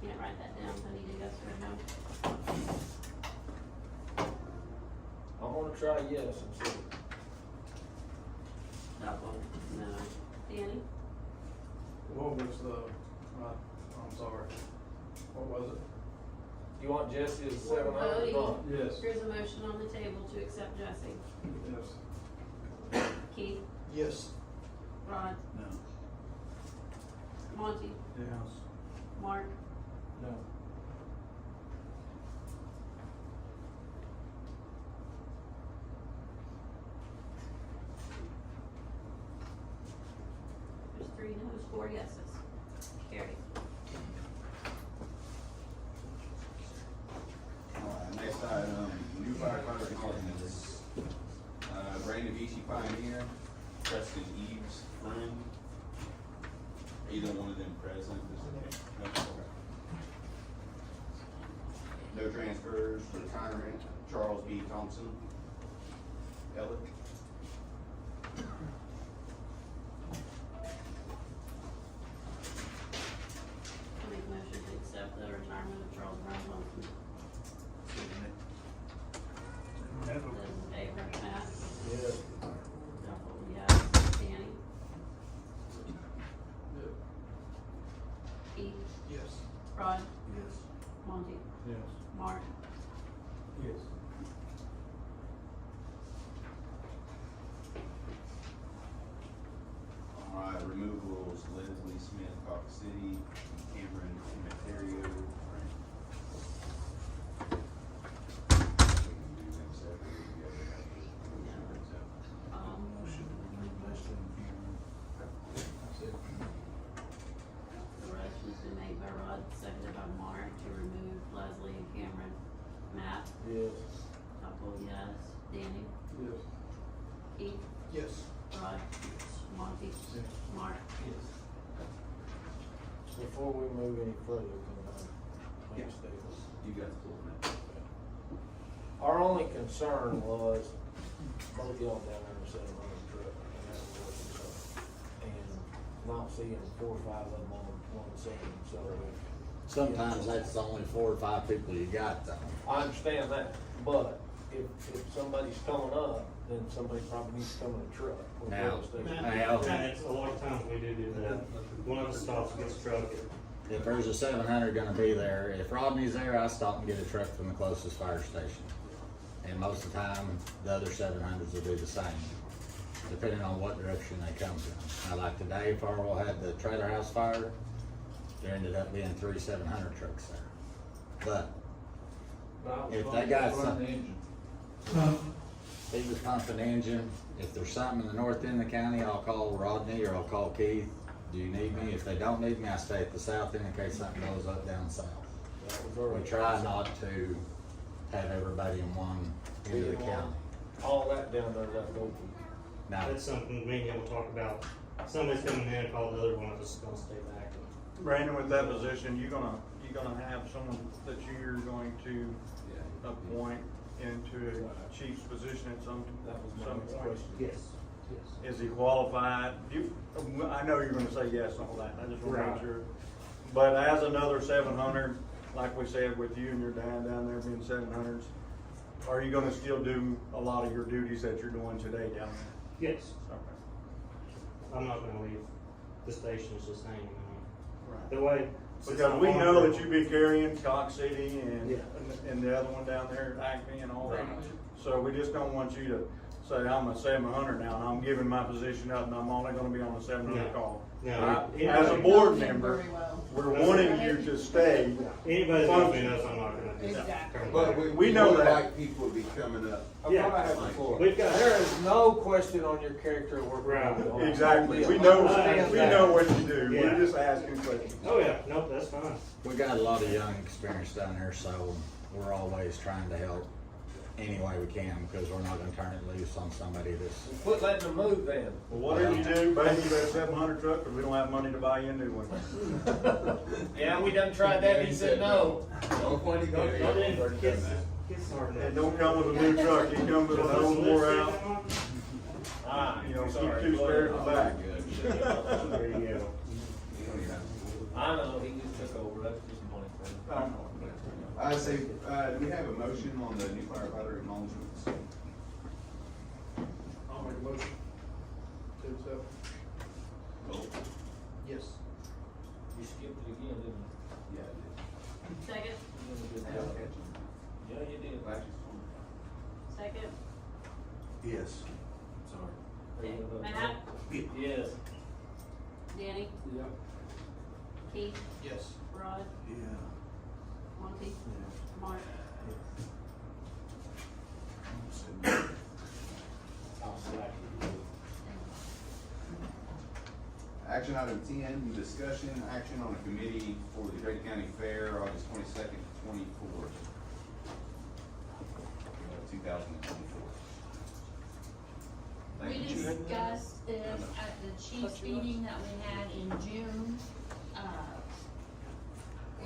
I can't write that down, I need to go through now. I'm gonna try yes and see. Double, no. Danny? What was the, I'm sorry, what was it? You want Jesse as 700 or Cody, not? Yes. there's a motion on the table to accept Jesse. Yes. Keith, Yes. Rod, No. Monty, Yes. Mark, No. there's 3 no's, 4 yeses. Carried. Alright, next item, new firefighter acknowledgements. Brandon Vichy Pioneer, Preston Eves, friend. Either one of them present, is no, okay. No transfers, retirement, Charles B. Thompson. Ellick. I make a motion to accept the retirement of Charles Brown Thompson. Those in favor, Matt? Yes. Duffel, yes. Danny? Keith? Yes. Rod? Yes. Monty? Yes. Mark? Yes. Alright, removals, Leslie Smith, Caucus City, Cameron Cemeterio. The motion's been made by Rod, seconded by Mark to remove Leslie and Cameron. Matt? Yes. Duffel, yes. Danny? Yes. Keith? Yes. Rod? Monty? Mark? Before we move any further, can I make a statement? You got the full map. Our only concern was both y'all down there in the 700 truck, and that was our concern. And not seeing 4 or 5 of them on one scene, so. Sometimes that's the only 4 or 5 people you got though. I understand that, but if somebody's coming up, then somebody probably needs to come in a truck. with Now- real estate. Now- And it's a lot of times we do that. One of us stops and gets a truck. If there's a 700 gonna be there, if Rodney's there, I stop and get a truck from the closest fire station. And most of the time, the other 700s will do the same, depending on what direction they come from. Now, like today, Farwell had the trailer house fire, there ended up being 3 700 trucks there. But if they got something, he was pumping the engine. If there's something in the north end of the county, I'll call Rodney or I'll call Keith. Do you need me? If they don't need me, I stay at the south end in case something goes up down south. That was We already- try not to have everybody in one end of the county. All that down there left open. Now, That's something me and him will talk about. Somebody's coming in, call the other one of us is gonna stay back. Brandon, with that position, you gonna have someone that you're going to appoint into a chief's position at some That was my point? next question. Yes. Is he qualified? I know you're gonna say yes on all that, I just wanna make Right. sure. But as another 700, like we said with you and your dad down there being 700s, are you gonna still do a lot of your duties that you're doing today down there? Yes. Okay. I'm not gonna leave the stations just hanging on. Right. The way. Because we know that you be carrying Cox City Yeah. and the other one down there, Acme and all that. Right. So we just don't want you to say, I'm a 700 now, and I'm giving my position up, and I'm only gonna be on the 700 No. call. No. As a board member, we're wanting you to stay. Anybody that knows me knows I'm not gonna do that. Exactly. But We know would that. like people to be coming up. Yeah. I have the floor. We've got. There is no question on your character of work. Right. Exactly, we know what you do, Yeah. we're just asking questions. Oh, yeah, nope, that's fine. we got a lot of young experience down there, so we're always trying to help any way we can, because we're not gonna turn it loose on somebody that's, Quit letting them move then. Well, whatever you do, baby, that 700 truck, because we don't have money to buy you a new one. Yeah, we done tried that, he said no. Don't point it Don't out. even get started. It don't come with a new truck, it comes with an old wore out, Ah, you know, sorry. keep 2 spares in the back. There you go. I know, he just took over, that's disappointing. I say, do we have a motion on the new firefighter acknowledgements? I'll make a motion to accept. Oh, Yes. You skipped it again, didn't yeah, I did. Second? you? Okay. Yes. Sorry. Okay. Matt, Yes. Danny, Yep. Keith, Yes. Rod, Yeah. Monty, Yeah. Mark. I'll slack you. Action item 10, discussion, action on a committee for the Grady County Fair, August 22nd to 24th, 2024. We Thank you. discussed this at the chiefs meeting that we had in June.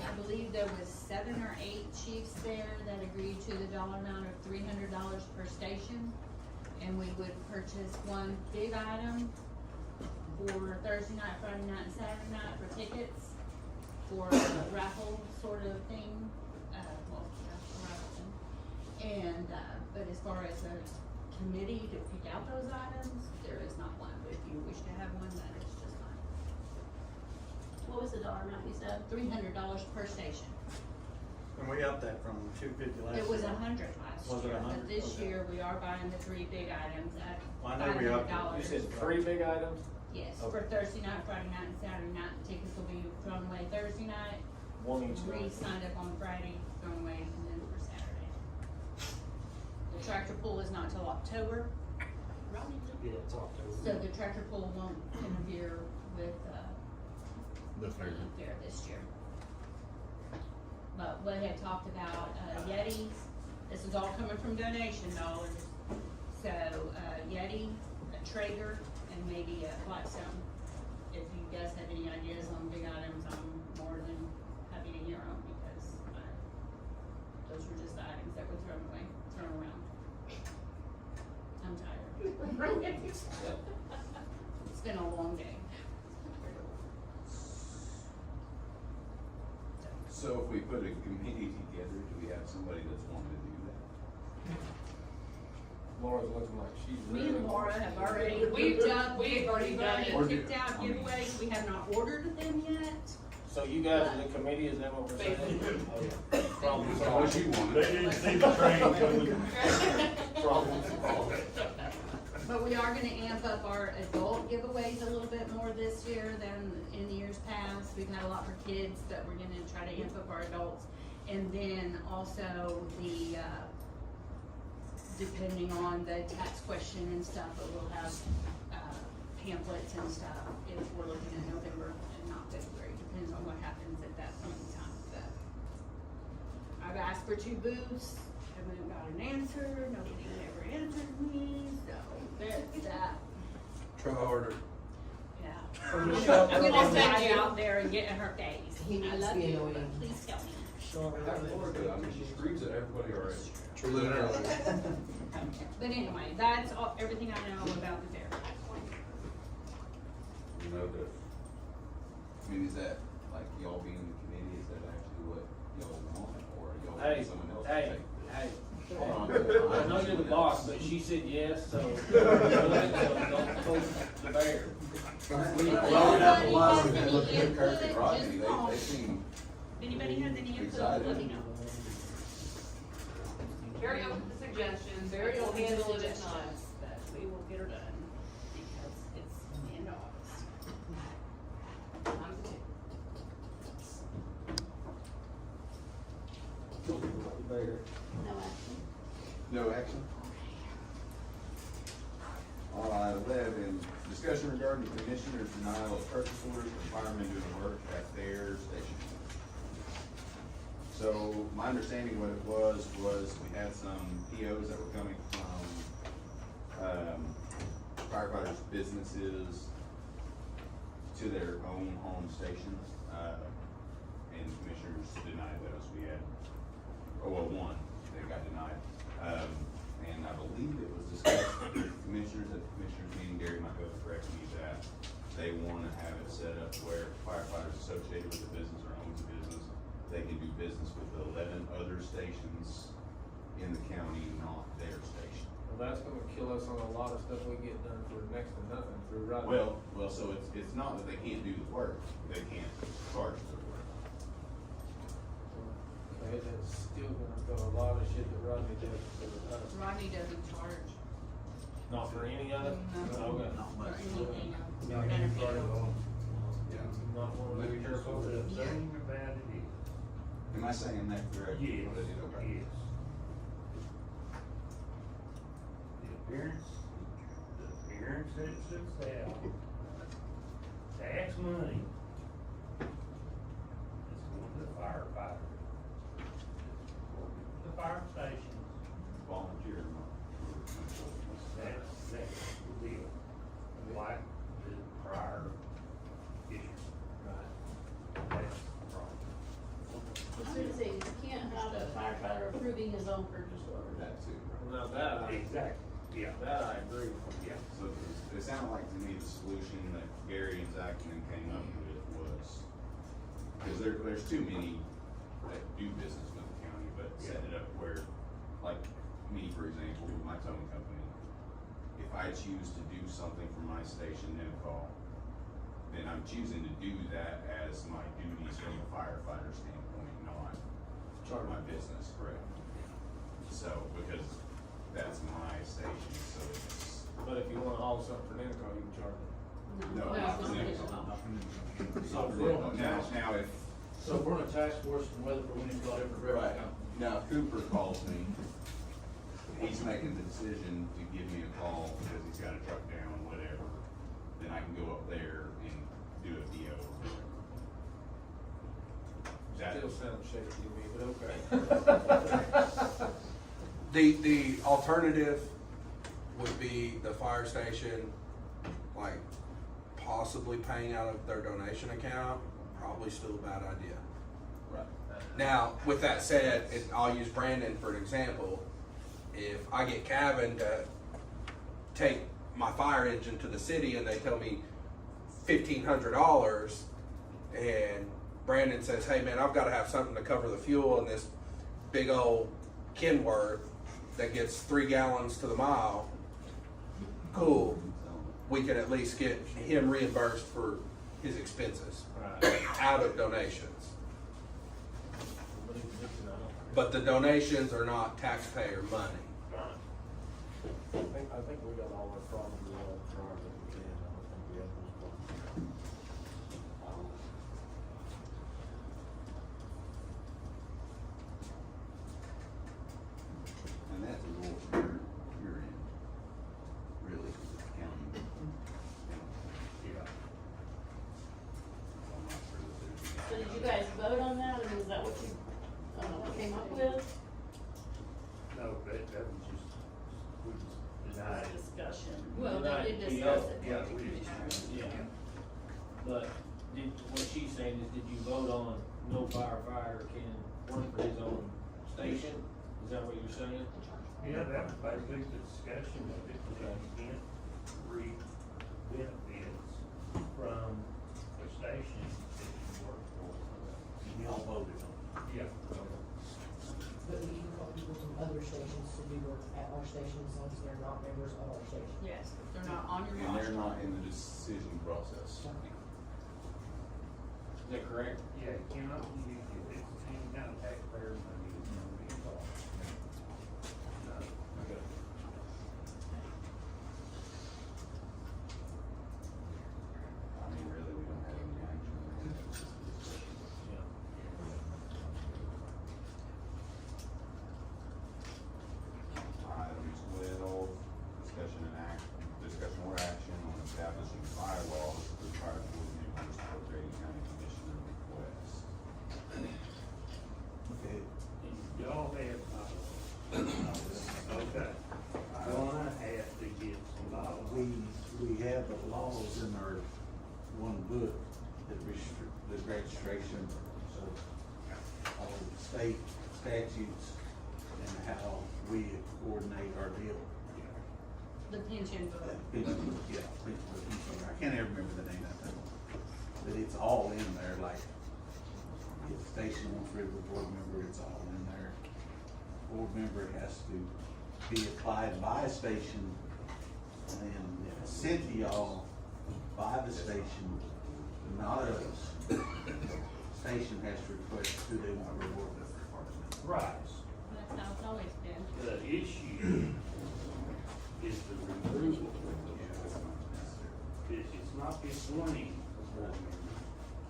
I believe there was 7 or 8 chiefs there that agreed to the dollar amount of $300 per station. And we would purchase one big item for Thursday night, Friday night, and Saturday night for tickets for a raffle sort of thing, well, yeah, a raffle thing. And, but as far as a committee to pick out those items, there is not one, but if you wish to have one, that is just fine. What was the dollar amount you said? $300 per station. And we upped that from 250 last year. It was 100 last Was it year, 100? but this Okay. year we are buying the 3 big items at Well, I know we upped it. $500. You said 3 big items? Yes, Okay. for Thursday night, Friday night, and Saturday night, the tickets will be thrown away Thursday night. One each We night. signed up on Friday, thrown away, and then for Saturday. The tractor pull is not till October, Yeah, it's October. so the tractor pull won't interfere with, The fair. there this year. But we had talked about, Yetis, this is all coming from donation dollars. So, Yeti, a Traeger, and maybe a Blackstone. If you guys have any ideas on big items, I'm more than happy to hear them, because, those were just the items that were thrown around. I'm tired. It's been a long day. So if we put a committee together, do we have somebody that's wanting to do that? Laura's looking like she's. Me really and Laura wants have to do already, that. we've already done Or it, do- picked out giveaways, we have not ordered them yet. So you guys are the committee, is that what we're saying? Okay. Problem So solved. what you want? They didn't see the train coming. Problem solved. But we are gonna amp up our adult giveaways a little bit more this year than in years past. We've had a lot for kids, but we're gonna try to amp up our adults. And then also the, depending on the tax question and stuff, but we'll have, pamphlets and stuff if we're looking at November and not February, depends on what happens at that point in time, but. I've asked for 2 booths, haven't got an answer, nobody ever answered me, so that's that, Try harder. yeah. I'm gonna send you out there and get in her face. He I needs love to be you, annoying. but please tell me. That's Laura good. I mean, she screams at everybody already. Literally. But anyway, that's all, everything I know about the fair. You know, I mean, is that, like, y'all being the committee, is that actually what y'all want, or y'all Hey, want someone else to hey, take? hey. Hold on. I know you're the boss, but she said yes, so don't poke the bear. Lowered out the line Anybody and has looked any at Kirk and input, Rodney, just they call. seem If anybody has any input, excited. let me know. Very open to suggestions, Very we'll open handle it if suggestions, not. but we will get her done, because it's the end of August. Bear. No action. No action? All right, 11, discussion regarding the commissioner's denial of purchase orders for firemen doing work at their station. So, my understanding what it was we had some POs that were coming from, firefighters' businesses to their own home stations, and commissioners denied those. We had, one, they got denied. And I believe it was discussed with commissioners at the commissioners meeting, Gary might be able to correct me, that they wanna have it set up where firefighters associated with the business or owns the business, they can do business with the 11 other stations in the county, not their station. Well, that's gonna kill us on a lot of stuff we get done for next to nothing through right. Well, so it's not that they can't do the work, they can't charge for the work. Okay, that's still gonna throw a lot of shit that Rodney does for us. Rodney doesn't charge. Not for any of it? No. Okay. Not Or much. anything Yeah. of benefit. Not one of the careful. Saying about it is. Am I saying that correctly? Yes, Okay. yes. The appearance that it sets out, tax money, it's going to the firefighter. The fire stations, Volunteer. that's the deal, like the prior issue. That's the problem. I was gonna say, you can't have a firefighter approving his own purchase order. That too. Now that Exactly, yeah. that I agree with. Yeah. So it sounded like to me the solution that Gary and Zach and them came up with was, because there's too many that do business with the county, but set it up where, like me, for example, with my towing company, if I choose to do something for my station in call, then I'm choosing to do that as my duties from a firefighter standpoint, not my business, correct? So, because that's my station, so it's, But if you wanna haul something for Interco, you can charge it. no, No, not it's for not. them. So Not for them. Now, if, So if we're on a task force, whether for when it's got every right, now if Cooper calls me, he's making the decision to give me a call because he's got a truck down, whatever, then I can go up there and do a PO. That, Still sounds shaky to me, but okay. The alternative would be the fire station, like possibly paying out of their donation account, probably still a bad idea. right, Now, with that said, I'll use Brandon for an example. If I get Cabin to take my fire engine to the city and they tell me $1,500, and Brandon says, hey man, I've gotta have something to cover the fuel in this big old Kenworth that gets 3 gallons to the mile, cool. We can at least get him reimbursed for his expenses out of donations. But the donations are not taxpayer money. I think we got all our problems resolved prior to the end. I don't think we have those problems. and that's a role you're in, really, the county. Yeah. I'm not sure that there's. So did you guys vote on that, and is that what you, came up with? No, that was just, we just denied it. Discussion. Well, they did we discuss all- it. Yeah, we just. Yeah. But what she's saying is, did you vote on no firefighter can work for his own station? Is that what you're saying? Yeah, that was basically the discussion of it, that you can't reap benefits from a station that you work for. We all voted on it. Yeah. But we can call people from other stations to do work at our station as long as they're not members of our station. Yes, if they're not on your And they're roster. not in the decision process. Is that correct? Yeah, you cannot, if it's any kind of taxpayer money, it's gonna be involved. No. Okay. I mean, really, we don't have any action. Yeah. Items 12, discussion or action on establishing bylaws for fire board members for Grady County Commissioner request. Okay. Y'all have, okay, gonna have to get some laws. We have the laws in our one book that restrict the registration of all state statutes and how we coordinate our deal. The pension book. Yeah, I can't ever remember the name of it, but it's all in there, like, if station wants rid of a board member, it's all in there. Board member has to be applied by a station, and if it's sent to y'all by the station, not us, station has to request who they want rewarded. Right. That's how it's always been. The issue is the removal. It's not the appointing of board members,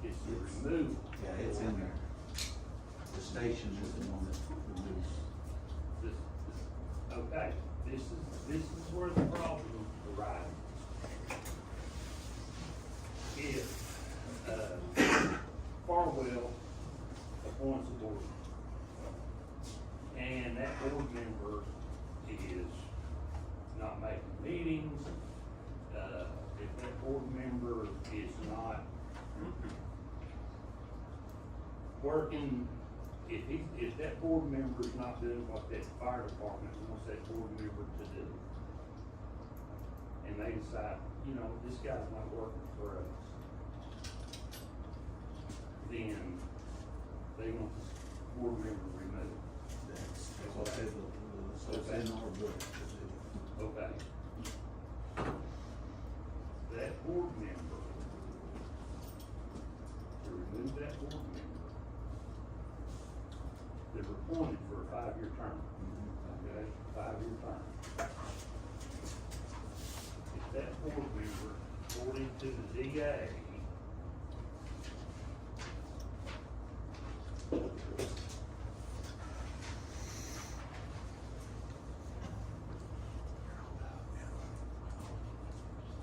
it's the removal. Yeah, it's in there. The station is the one that removes. Okay, this is where the problem arises. If, Farwell appoints a board member, and that board member is not making meetings, if that board member is not working, if that board member is not doing what that fire department wants that board member to do, and they decide, you know, this guy's not working for us, then they want this board member removed. That's what I said, so it's in our book. Okay. That board member, to remove that board member, they're appointed for a 5-year term. Okay, 5-year term. If that board member, according to the DA,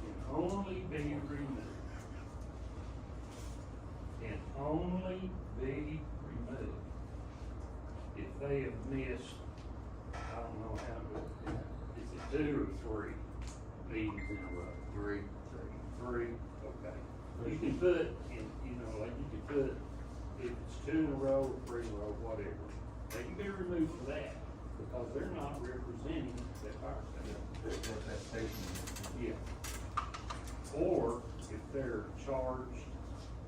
can only be removed. Can only be removed if they have missed, I don't know how to, is it 2 or 3 meetings in a row? 3. 3, okay. You can put, in, you know, like you can put, if it's 2 in a row or 3 in a row, whatever, they can be removed for that, because they're not representing that fire station. That station. Yeah. Or if they're charged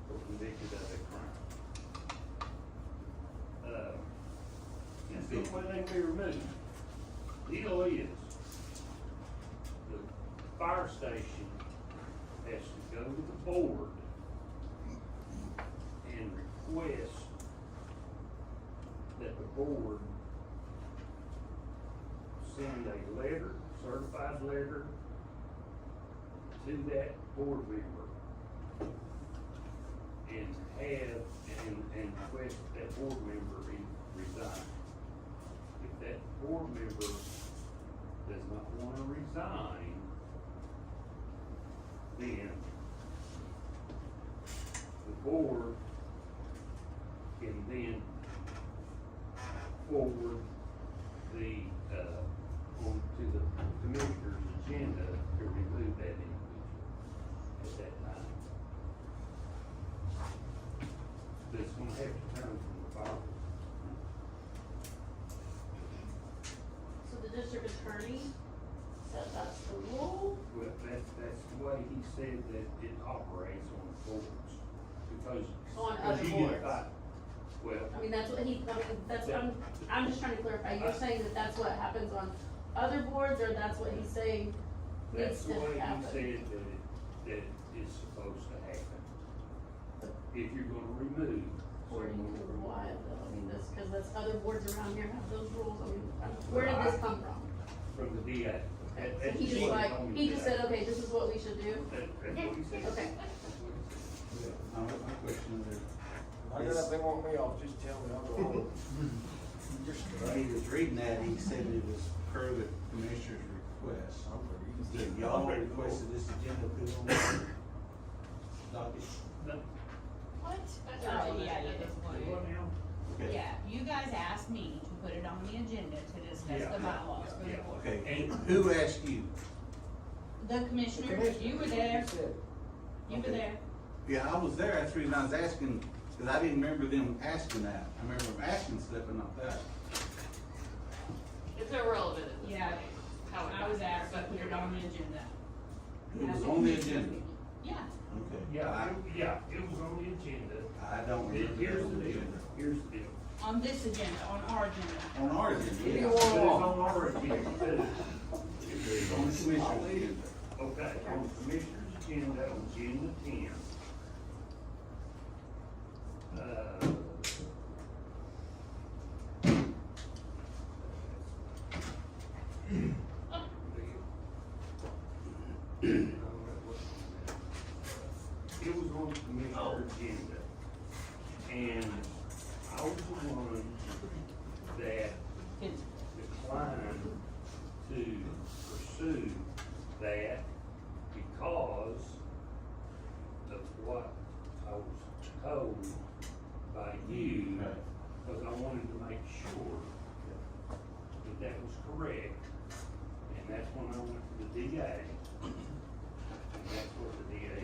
or convicted of a crime. That's the only way they can be removed. Deal is, the fire station has to go to the board and request that the board send a letter, certified letter, to that board member and have, and request that board member resign. If that board member does not wanna resign, then the board can then forward the, on to the commissioner's agenda to remove that individual at that time. But it's gonna have to come from the fire. So the district attorney said that's the rule? Well, that's the way he said that it operates on the boards, because. On because other you get boards. five. Well, I mean, that's what he, I mean, that's what I'm just trying to clarify, you're saying that that's what happens on other boards, or that's what he's saying that's needs the to way he happen? said that it is supposed to happen. If you're gonna remove. According to why, though, I mean, this, cause that's other boards around here have those rules, I mean, where did this come from? From the DA. So he just like, he just said, okay, this is what we should do? That's what he said. Okay. My question is, I got if they want me off, just tell me, I'll go home. when he was reading that, he said it was per the commissioner's request. Did y'all requested this agenda put on the docket? What? Oh, yeah, you just wanted. What now? Okay. Yeah, you guys asked me to put it on the agenda to discuss Yeah. the bylaws for the Yeah. board. Okay, and who asked you? The commissioners, you were there, you were Okay. there. Yeah, I was there, that's the reason I was asking, because I didn't remember them asking that. I remember them asking stuff, but not that. It's irrelevant at this Yeah. point, how it I was got asked to there, put it on the agenda. It was At on the commissioners agenda. meeting. Yeah, Okay. Yeah, it was on the agenda. I don't remember that Here's on the the deal, agenda. here's the deal. on this agenda, on our agenda. On our agenda, It yeah. was on our agenda too. It's on the commissioner's agenda. Okay, on the commissioner's agenda, on agenda 10. It was on the commissioner agenda, and I was the one that declined to pursue that because of what I was told by you, because I wanted to make sure that that was correct. And that's when I went to the DA, and that's what the DA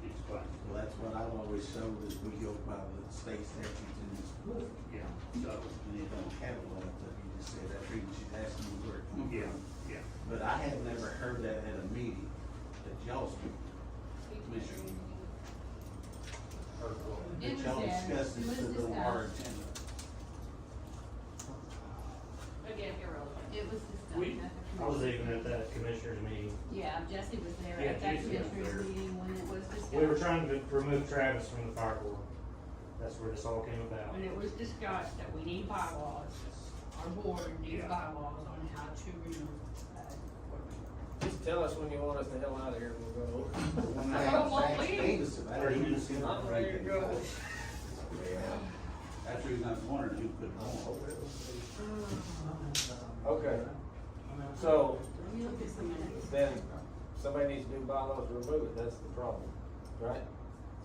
explained. Well, that's what I've always showed, is we go by the state statutes in this book. Yeah, so, And it don't have a lot of stuff, you just said that reason she's asking you where it come yeah, from. yeah. But I have never heard that at a meeting, that y'all speak, Commissioner. That y'all discuss this to the our agenda. Again, irrelevant. It was We- discussed at the I was commission. even at that commissioners meeting. Yeah, Jesse was there Yeah, at that Jesse was commissioners there. meeting when it was discussed. We were trying to remove Travis from the fire board. That's where this all came about. When it was discussed that we need bylaws, our board needs Yeah. bylaws on how to remove, board members. Just tell us when you want us the hell out of here and we'll go. When I I don't want asked leave. Davis about it, he was gonna Not break ready to it. go. That's the reason I was wondering who put it on. Okay, so Let me look at some minutes. then somebody needs to do bylaws to remove it, that's the problem, right?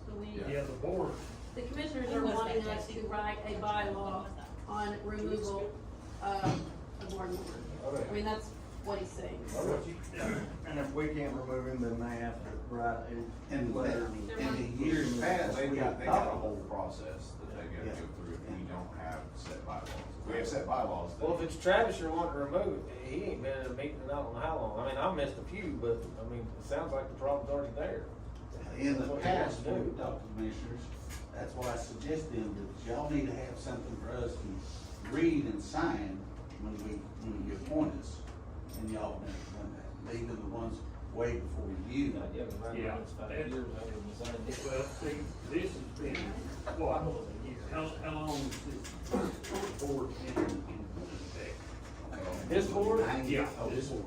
So we, Yeah, the board, The commissioners Who are was that, wanting us Jesse? to write a bylaw on removal of a board member. Okay. I mean, that's what he's saying. And if we can't remove him, then they have to write And a letter. in the years past, They we got have a talked. whole process that they gotta Yeah. go through if we don't have set bylaws. If we have set bylaws, then. Well, if it's Travis you're wanting to remove, he ain't been in a meeting in I don't know how long. I mean, I missed a few, but, I mean, it sounds like the problem's already there. In the That's what he past, wants to when we do. talked to commissioners, that's why I suggested that y'all need to have something for us to read and sign when you appoint us. And y'all never done that, even the ones way before you. Not yet, but Yeah. it's 5 years, I haven't designed it. well, see, this has been, what, how long has this board been in effect? This board? Yeah, this board.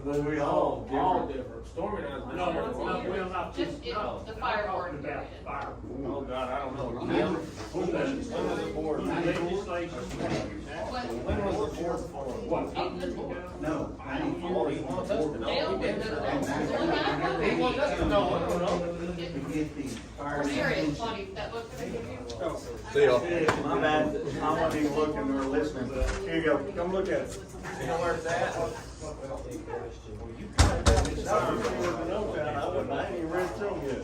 Well, we all different. Stormy and I's been No, here no, a long time. well, not Just this, in no. the I'm fire talking board about period. fire board. Oh, God, I don't know. When was the board? Legislation. When was the board formed? What, 8 years ago? No, I don't. Oh, he wants us to know. Dale He did. would know. He wants us to know, I don't know. To get the fire. Serious, funny, that look good at you. See y'all. My bad, I wasn't even looking or listening. Here you go, come look at it. You know where it's at? I ain't even read through yet.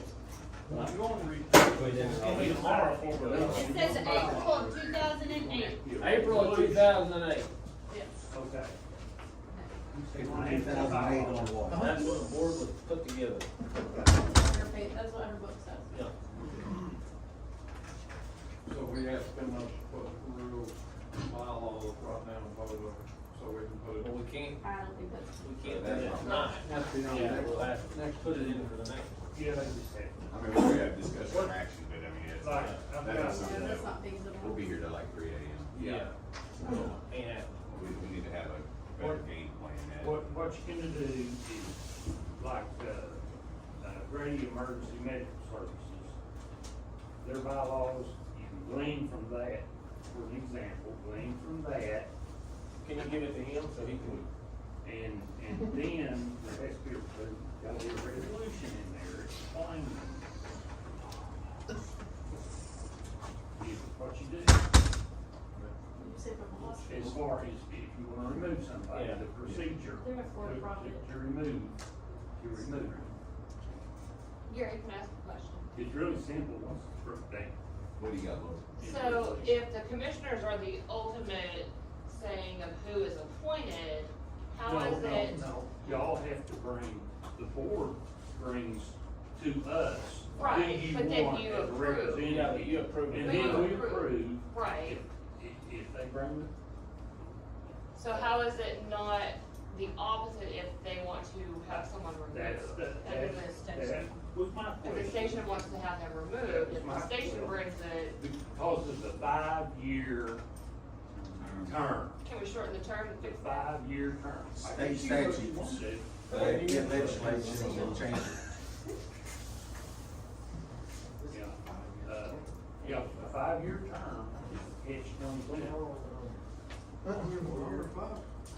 I'm going to read. I'll be tomorrow for it says April of 2008. April of 2008. Yes. Okay. 2008 on what? That's when the board was put together. Her page, that's what her book says. Yeah. So we have to spend those, put real bylaws right now, probably, so we can put it. But we can't, I don't think that's. we can't do that tonight. Yeah, we'll have to put it in for the next. Yeah, they just had. I mean, we have discussion and action, but I mean, it's, Like, I've that got- is something Yeah, that that's not feasible. we'll be here till like 3 AM. Yeah. Ain't happening. We need to have a better game plan. What you're gonna do is, like, Grady Emergency Medical Services, their bylaws, you can glean from that, for an example, glean from that, Can you give it to him so he can? and then there has to be gotta be a resolution in there explaining is what you do. You say from a hospital. As far as if you wanna remove somebody, Yeah. the procedure. They're a for-profit. To remove. Gary, can I ask a question? It's really simple once it's broken down. What do you got, Laura? So if the commissioners are the ultimate saying of who is appointed, how is it? No, y'all have to bring, the board brings to us. who Right, you but then want you as a approve. representative. Yeah, but you approve it. And But you then we approve. approve. Right. If they bring the. So how is it not the opposite if they want to have someone removed? That was my If the question. station wants to have them removed, if the station brings it, Because of the 5-year term. can we shorten the term to The fix that? 5-year term. State statutes They get legislation and change it. Yeah, a 5-year term, it's complete.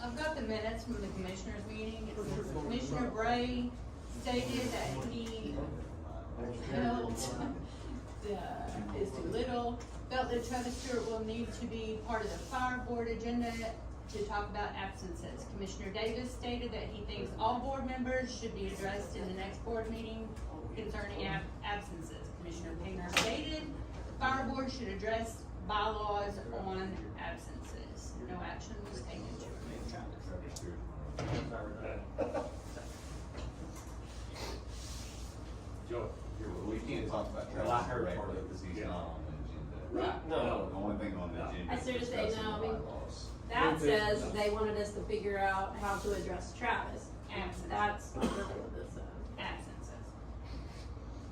I've got the minutes from the commissioners meeting. It says Commissioner Gray stated that he felt, is too little, felt that Travis Stewart will need to be part of the fire board agenda to talk about absences. Commissioner Davis stated that he thinks all board members should be addressed in the next board meeting concerning absences. Commissioner Painter stated the fire board should address bylaws on absences. No action was taken to remove Travis. Joe, we can't talk about Well, I Travis heard directly part of it. because he's not on the agenda. Right. No. The only thing on the agenda I is started to say, discussing no, I mean, bylaws. that says they wanted us to figure out how to address Travis. Absences. That's not really what this says. Absences.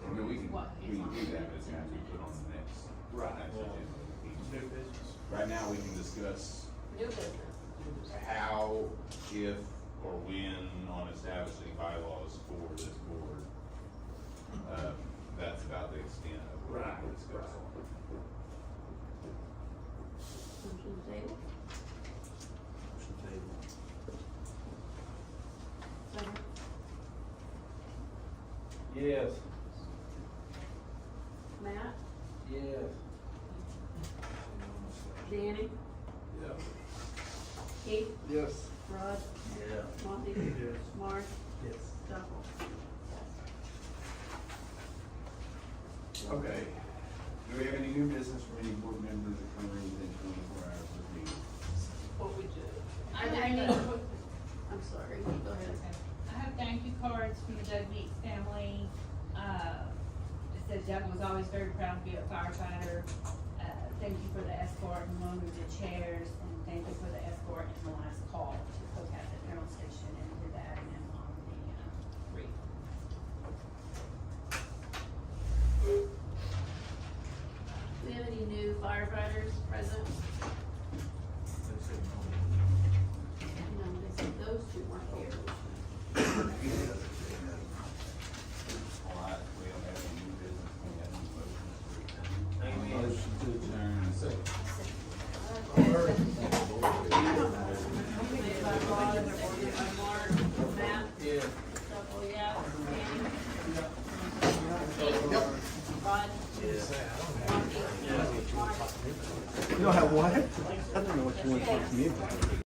I mean, we can What do is on that, but it's gonna be put on the next. Right. next Yeah. agenda. New business. Right now, we can discuss New business. how, if, or when on establishing bylaws for this board. That's about the extent of what we can discuss on. Motion to table. Second. Yes. Matt, Yes. Danny, Yeah. Keith, Yes. Rod, Yeah. Monty, Yes. Mark, Yes. Duffel. Okay. Do we have any new business from any board members occurring within 24 hours of the meeting? What we do. I Are there have any, the- I'm sorry, go ahead. I have thank you cards from the Doug Meeks family. It says Doug was always very proud to be a firefighter. Thank you for the escort and loan of the chairs, and thank you for the escort in the last call to cook at the funeral station and did the admin on the wreath. Do we have any new firefighters present? No, they said those two weren't here. All right, we don't have any new business, we have any motions. Motion to adjourn. Made by Rod, seconded by Mark, Matt. Yeah. Duffel, yes. Danny. Rod. Monty. Mark. You don't have what? I don't know what you want from me.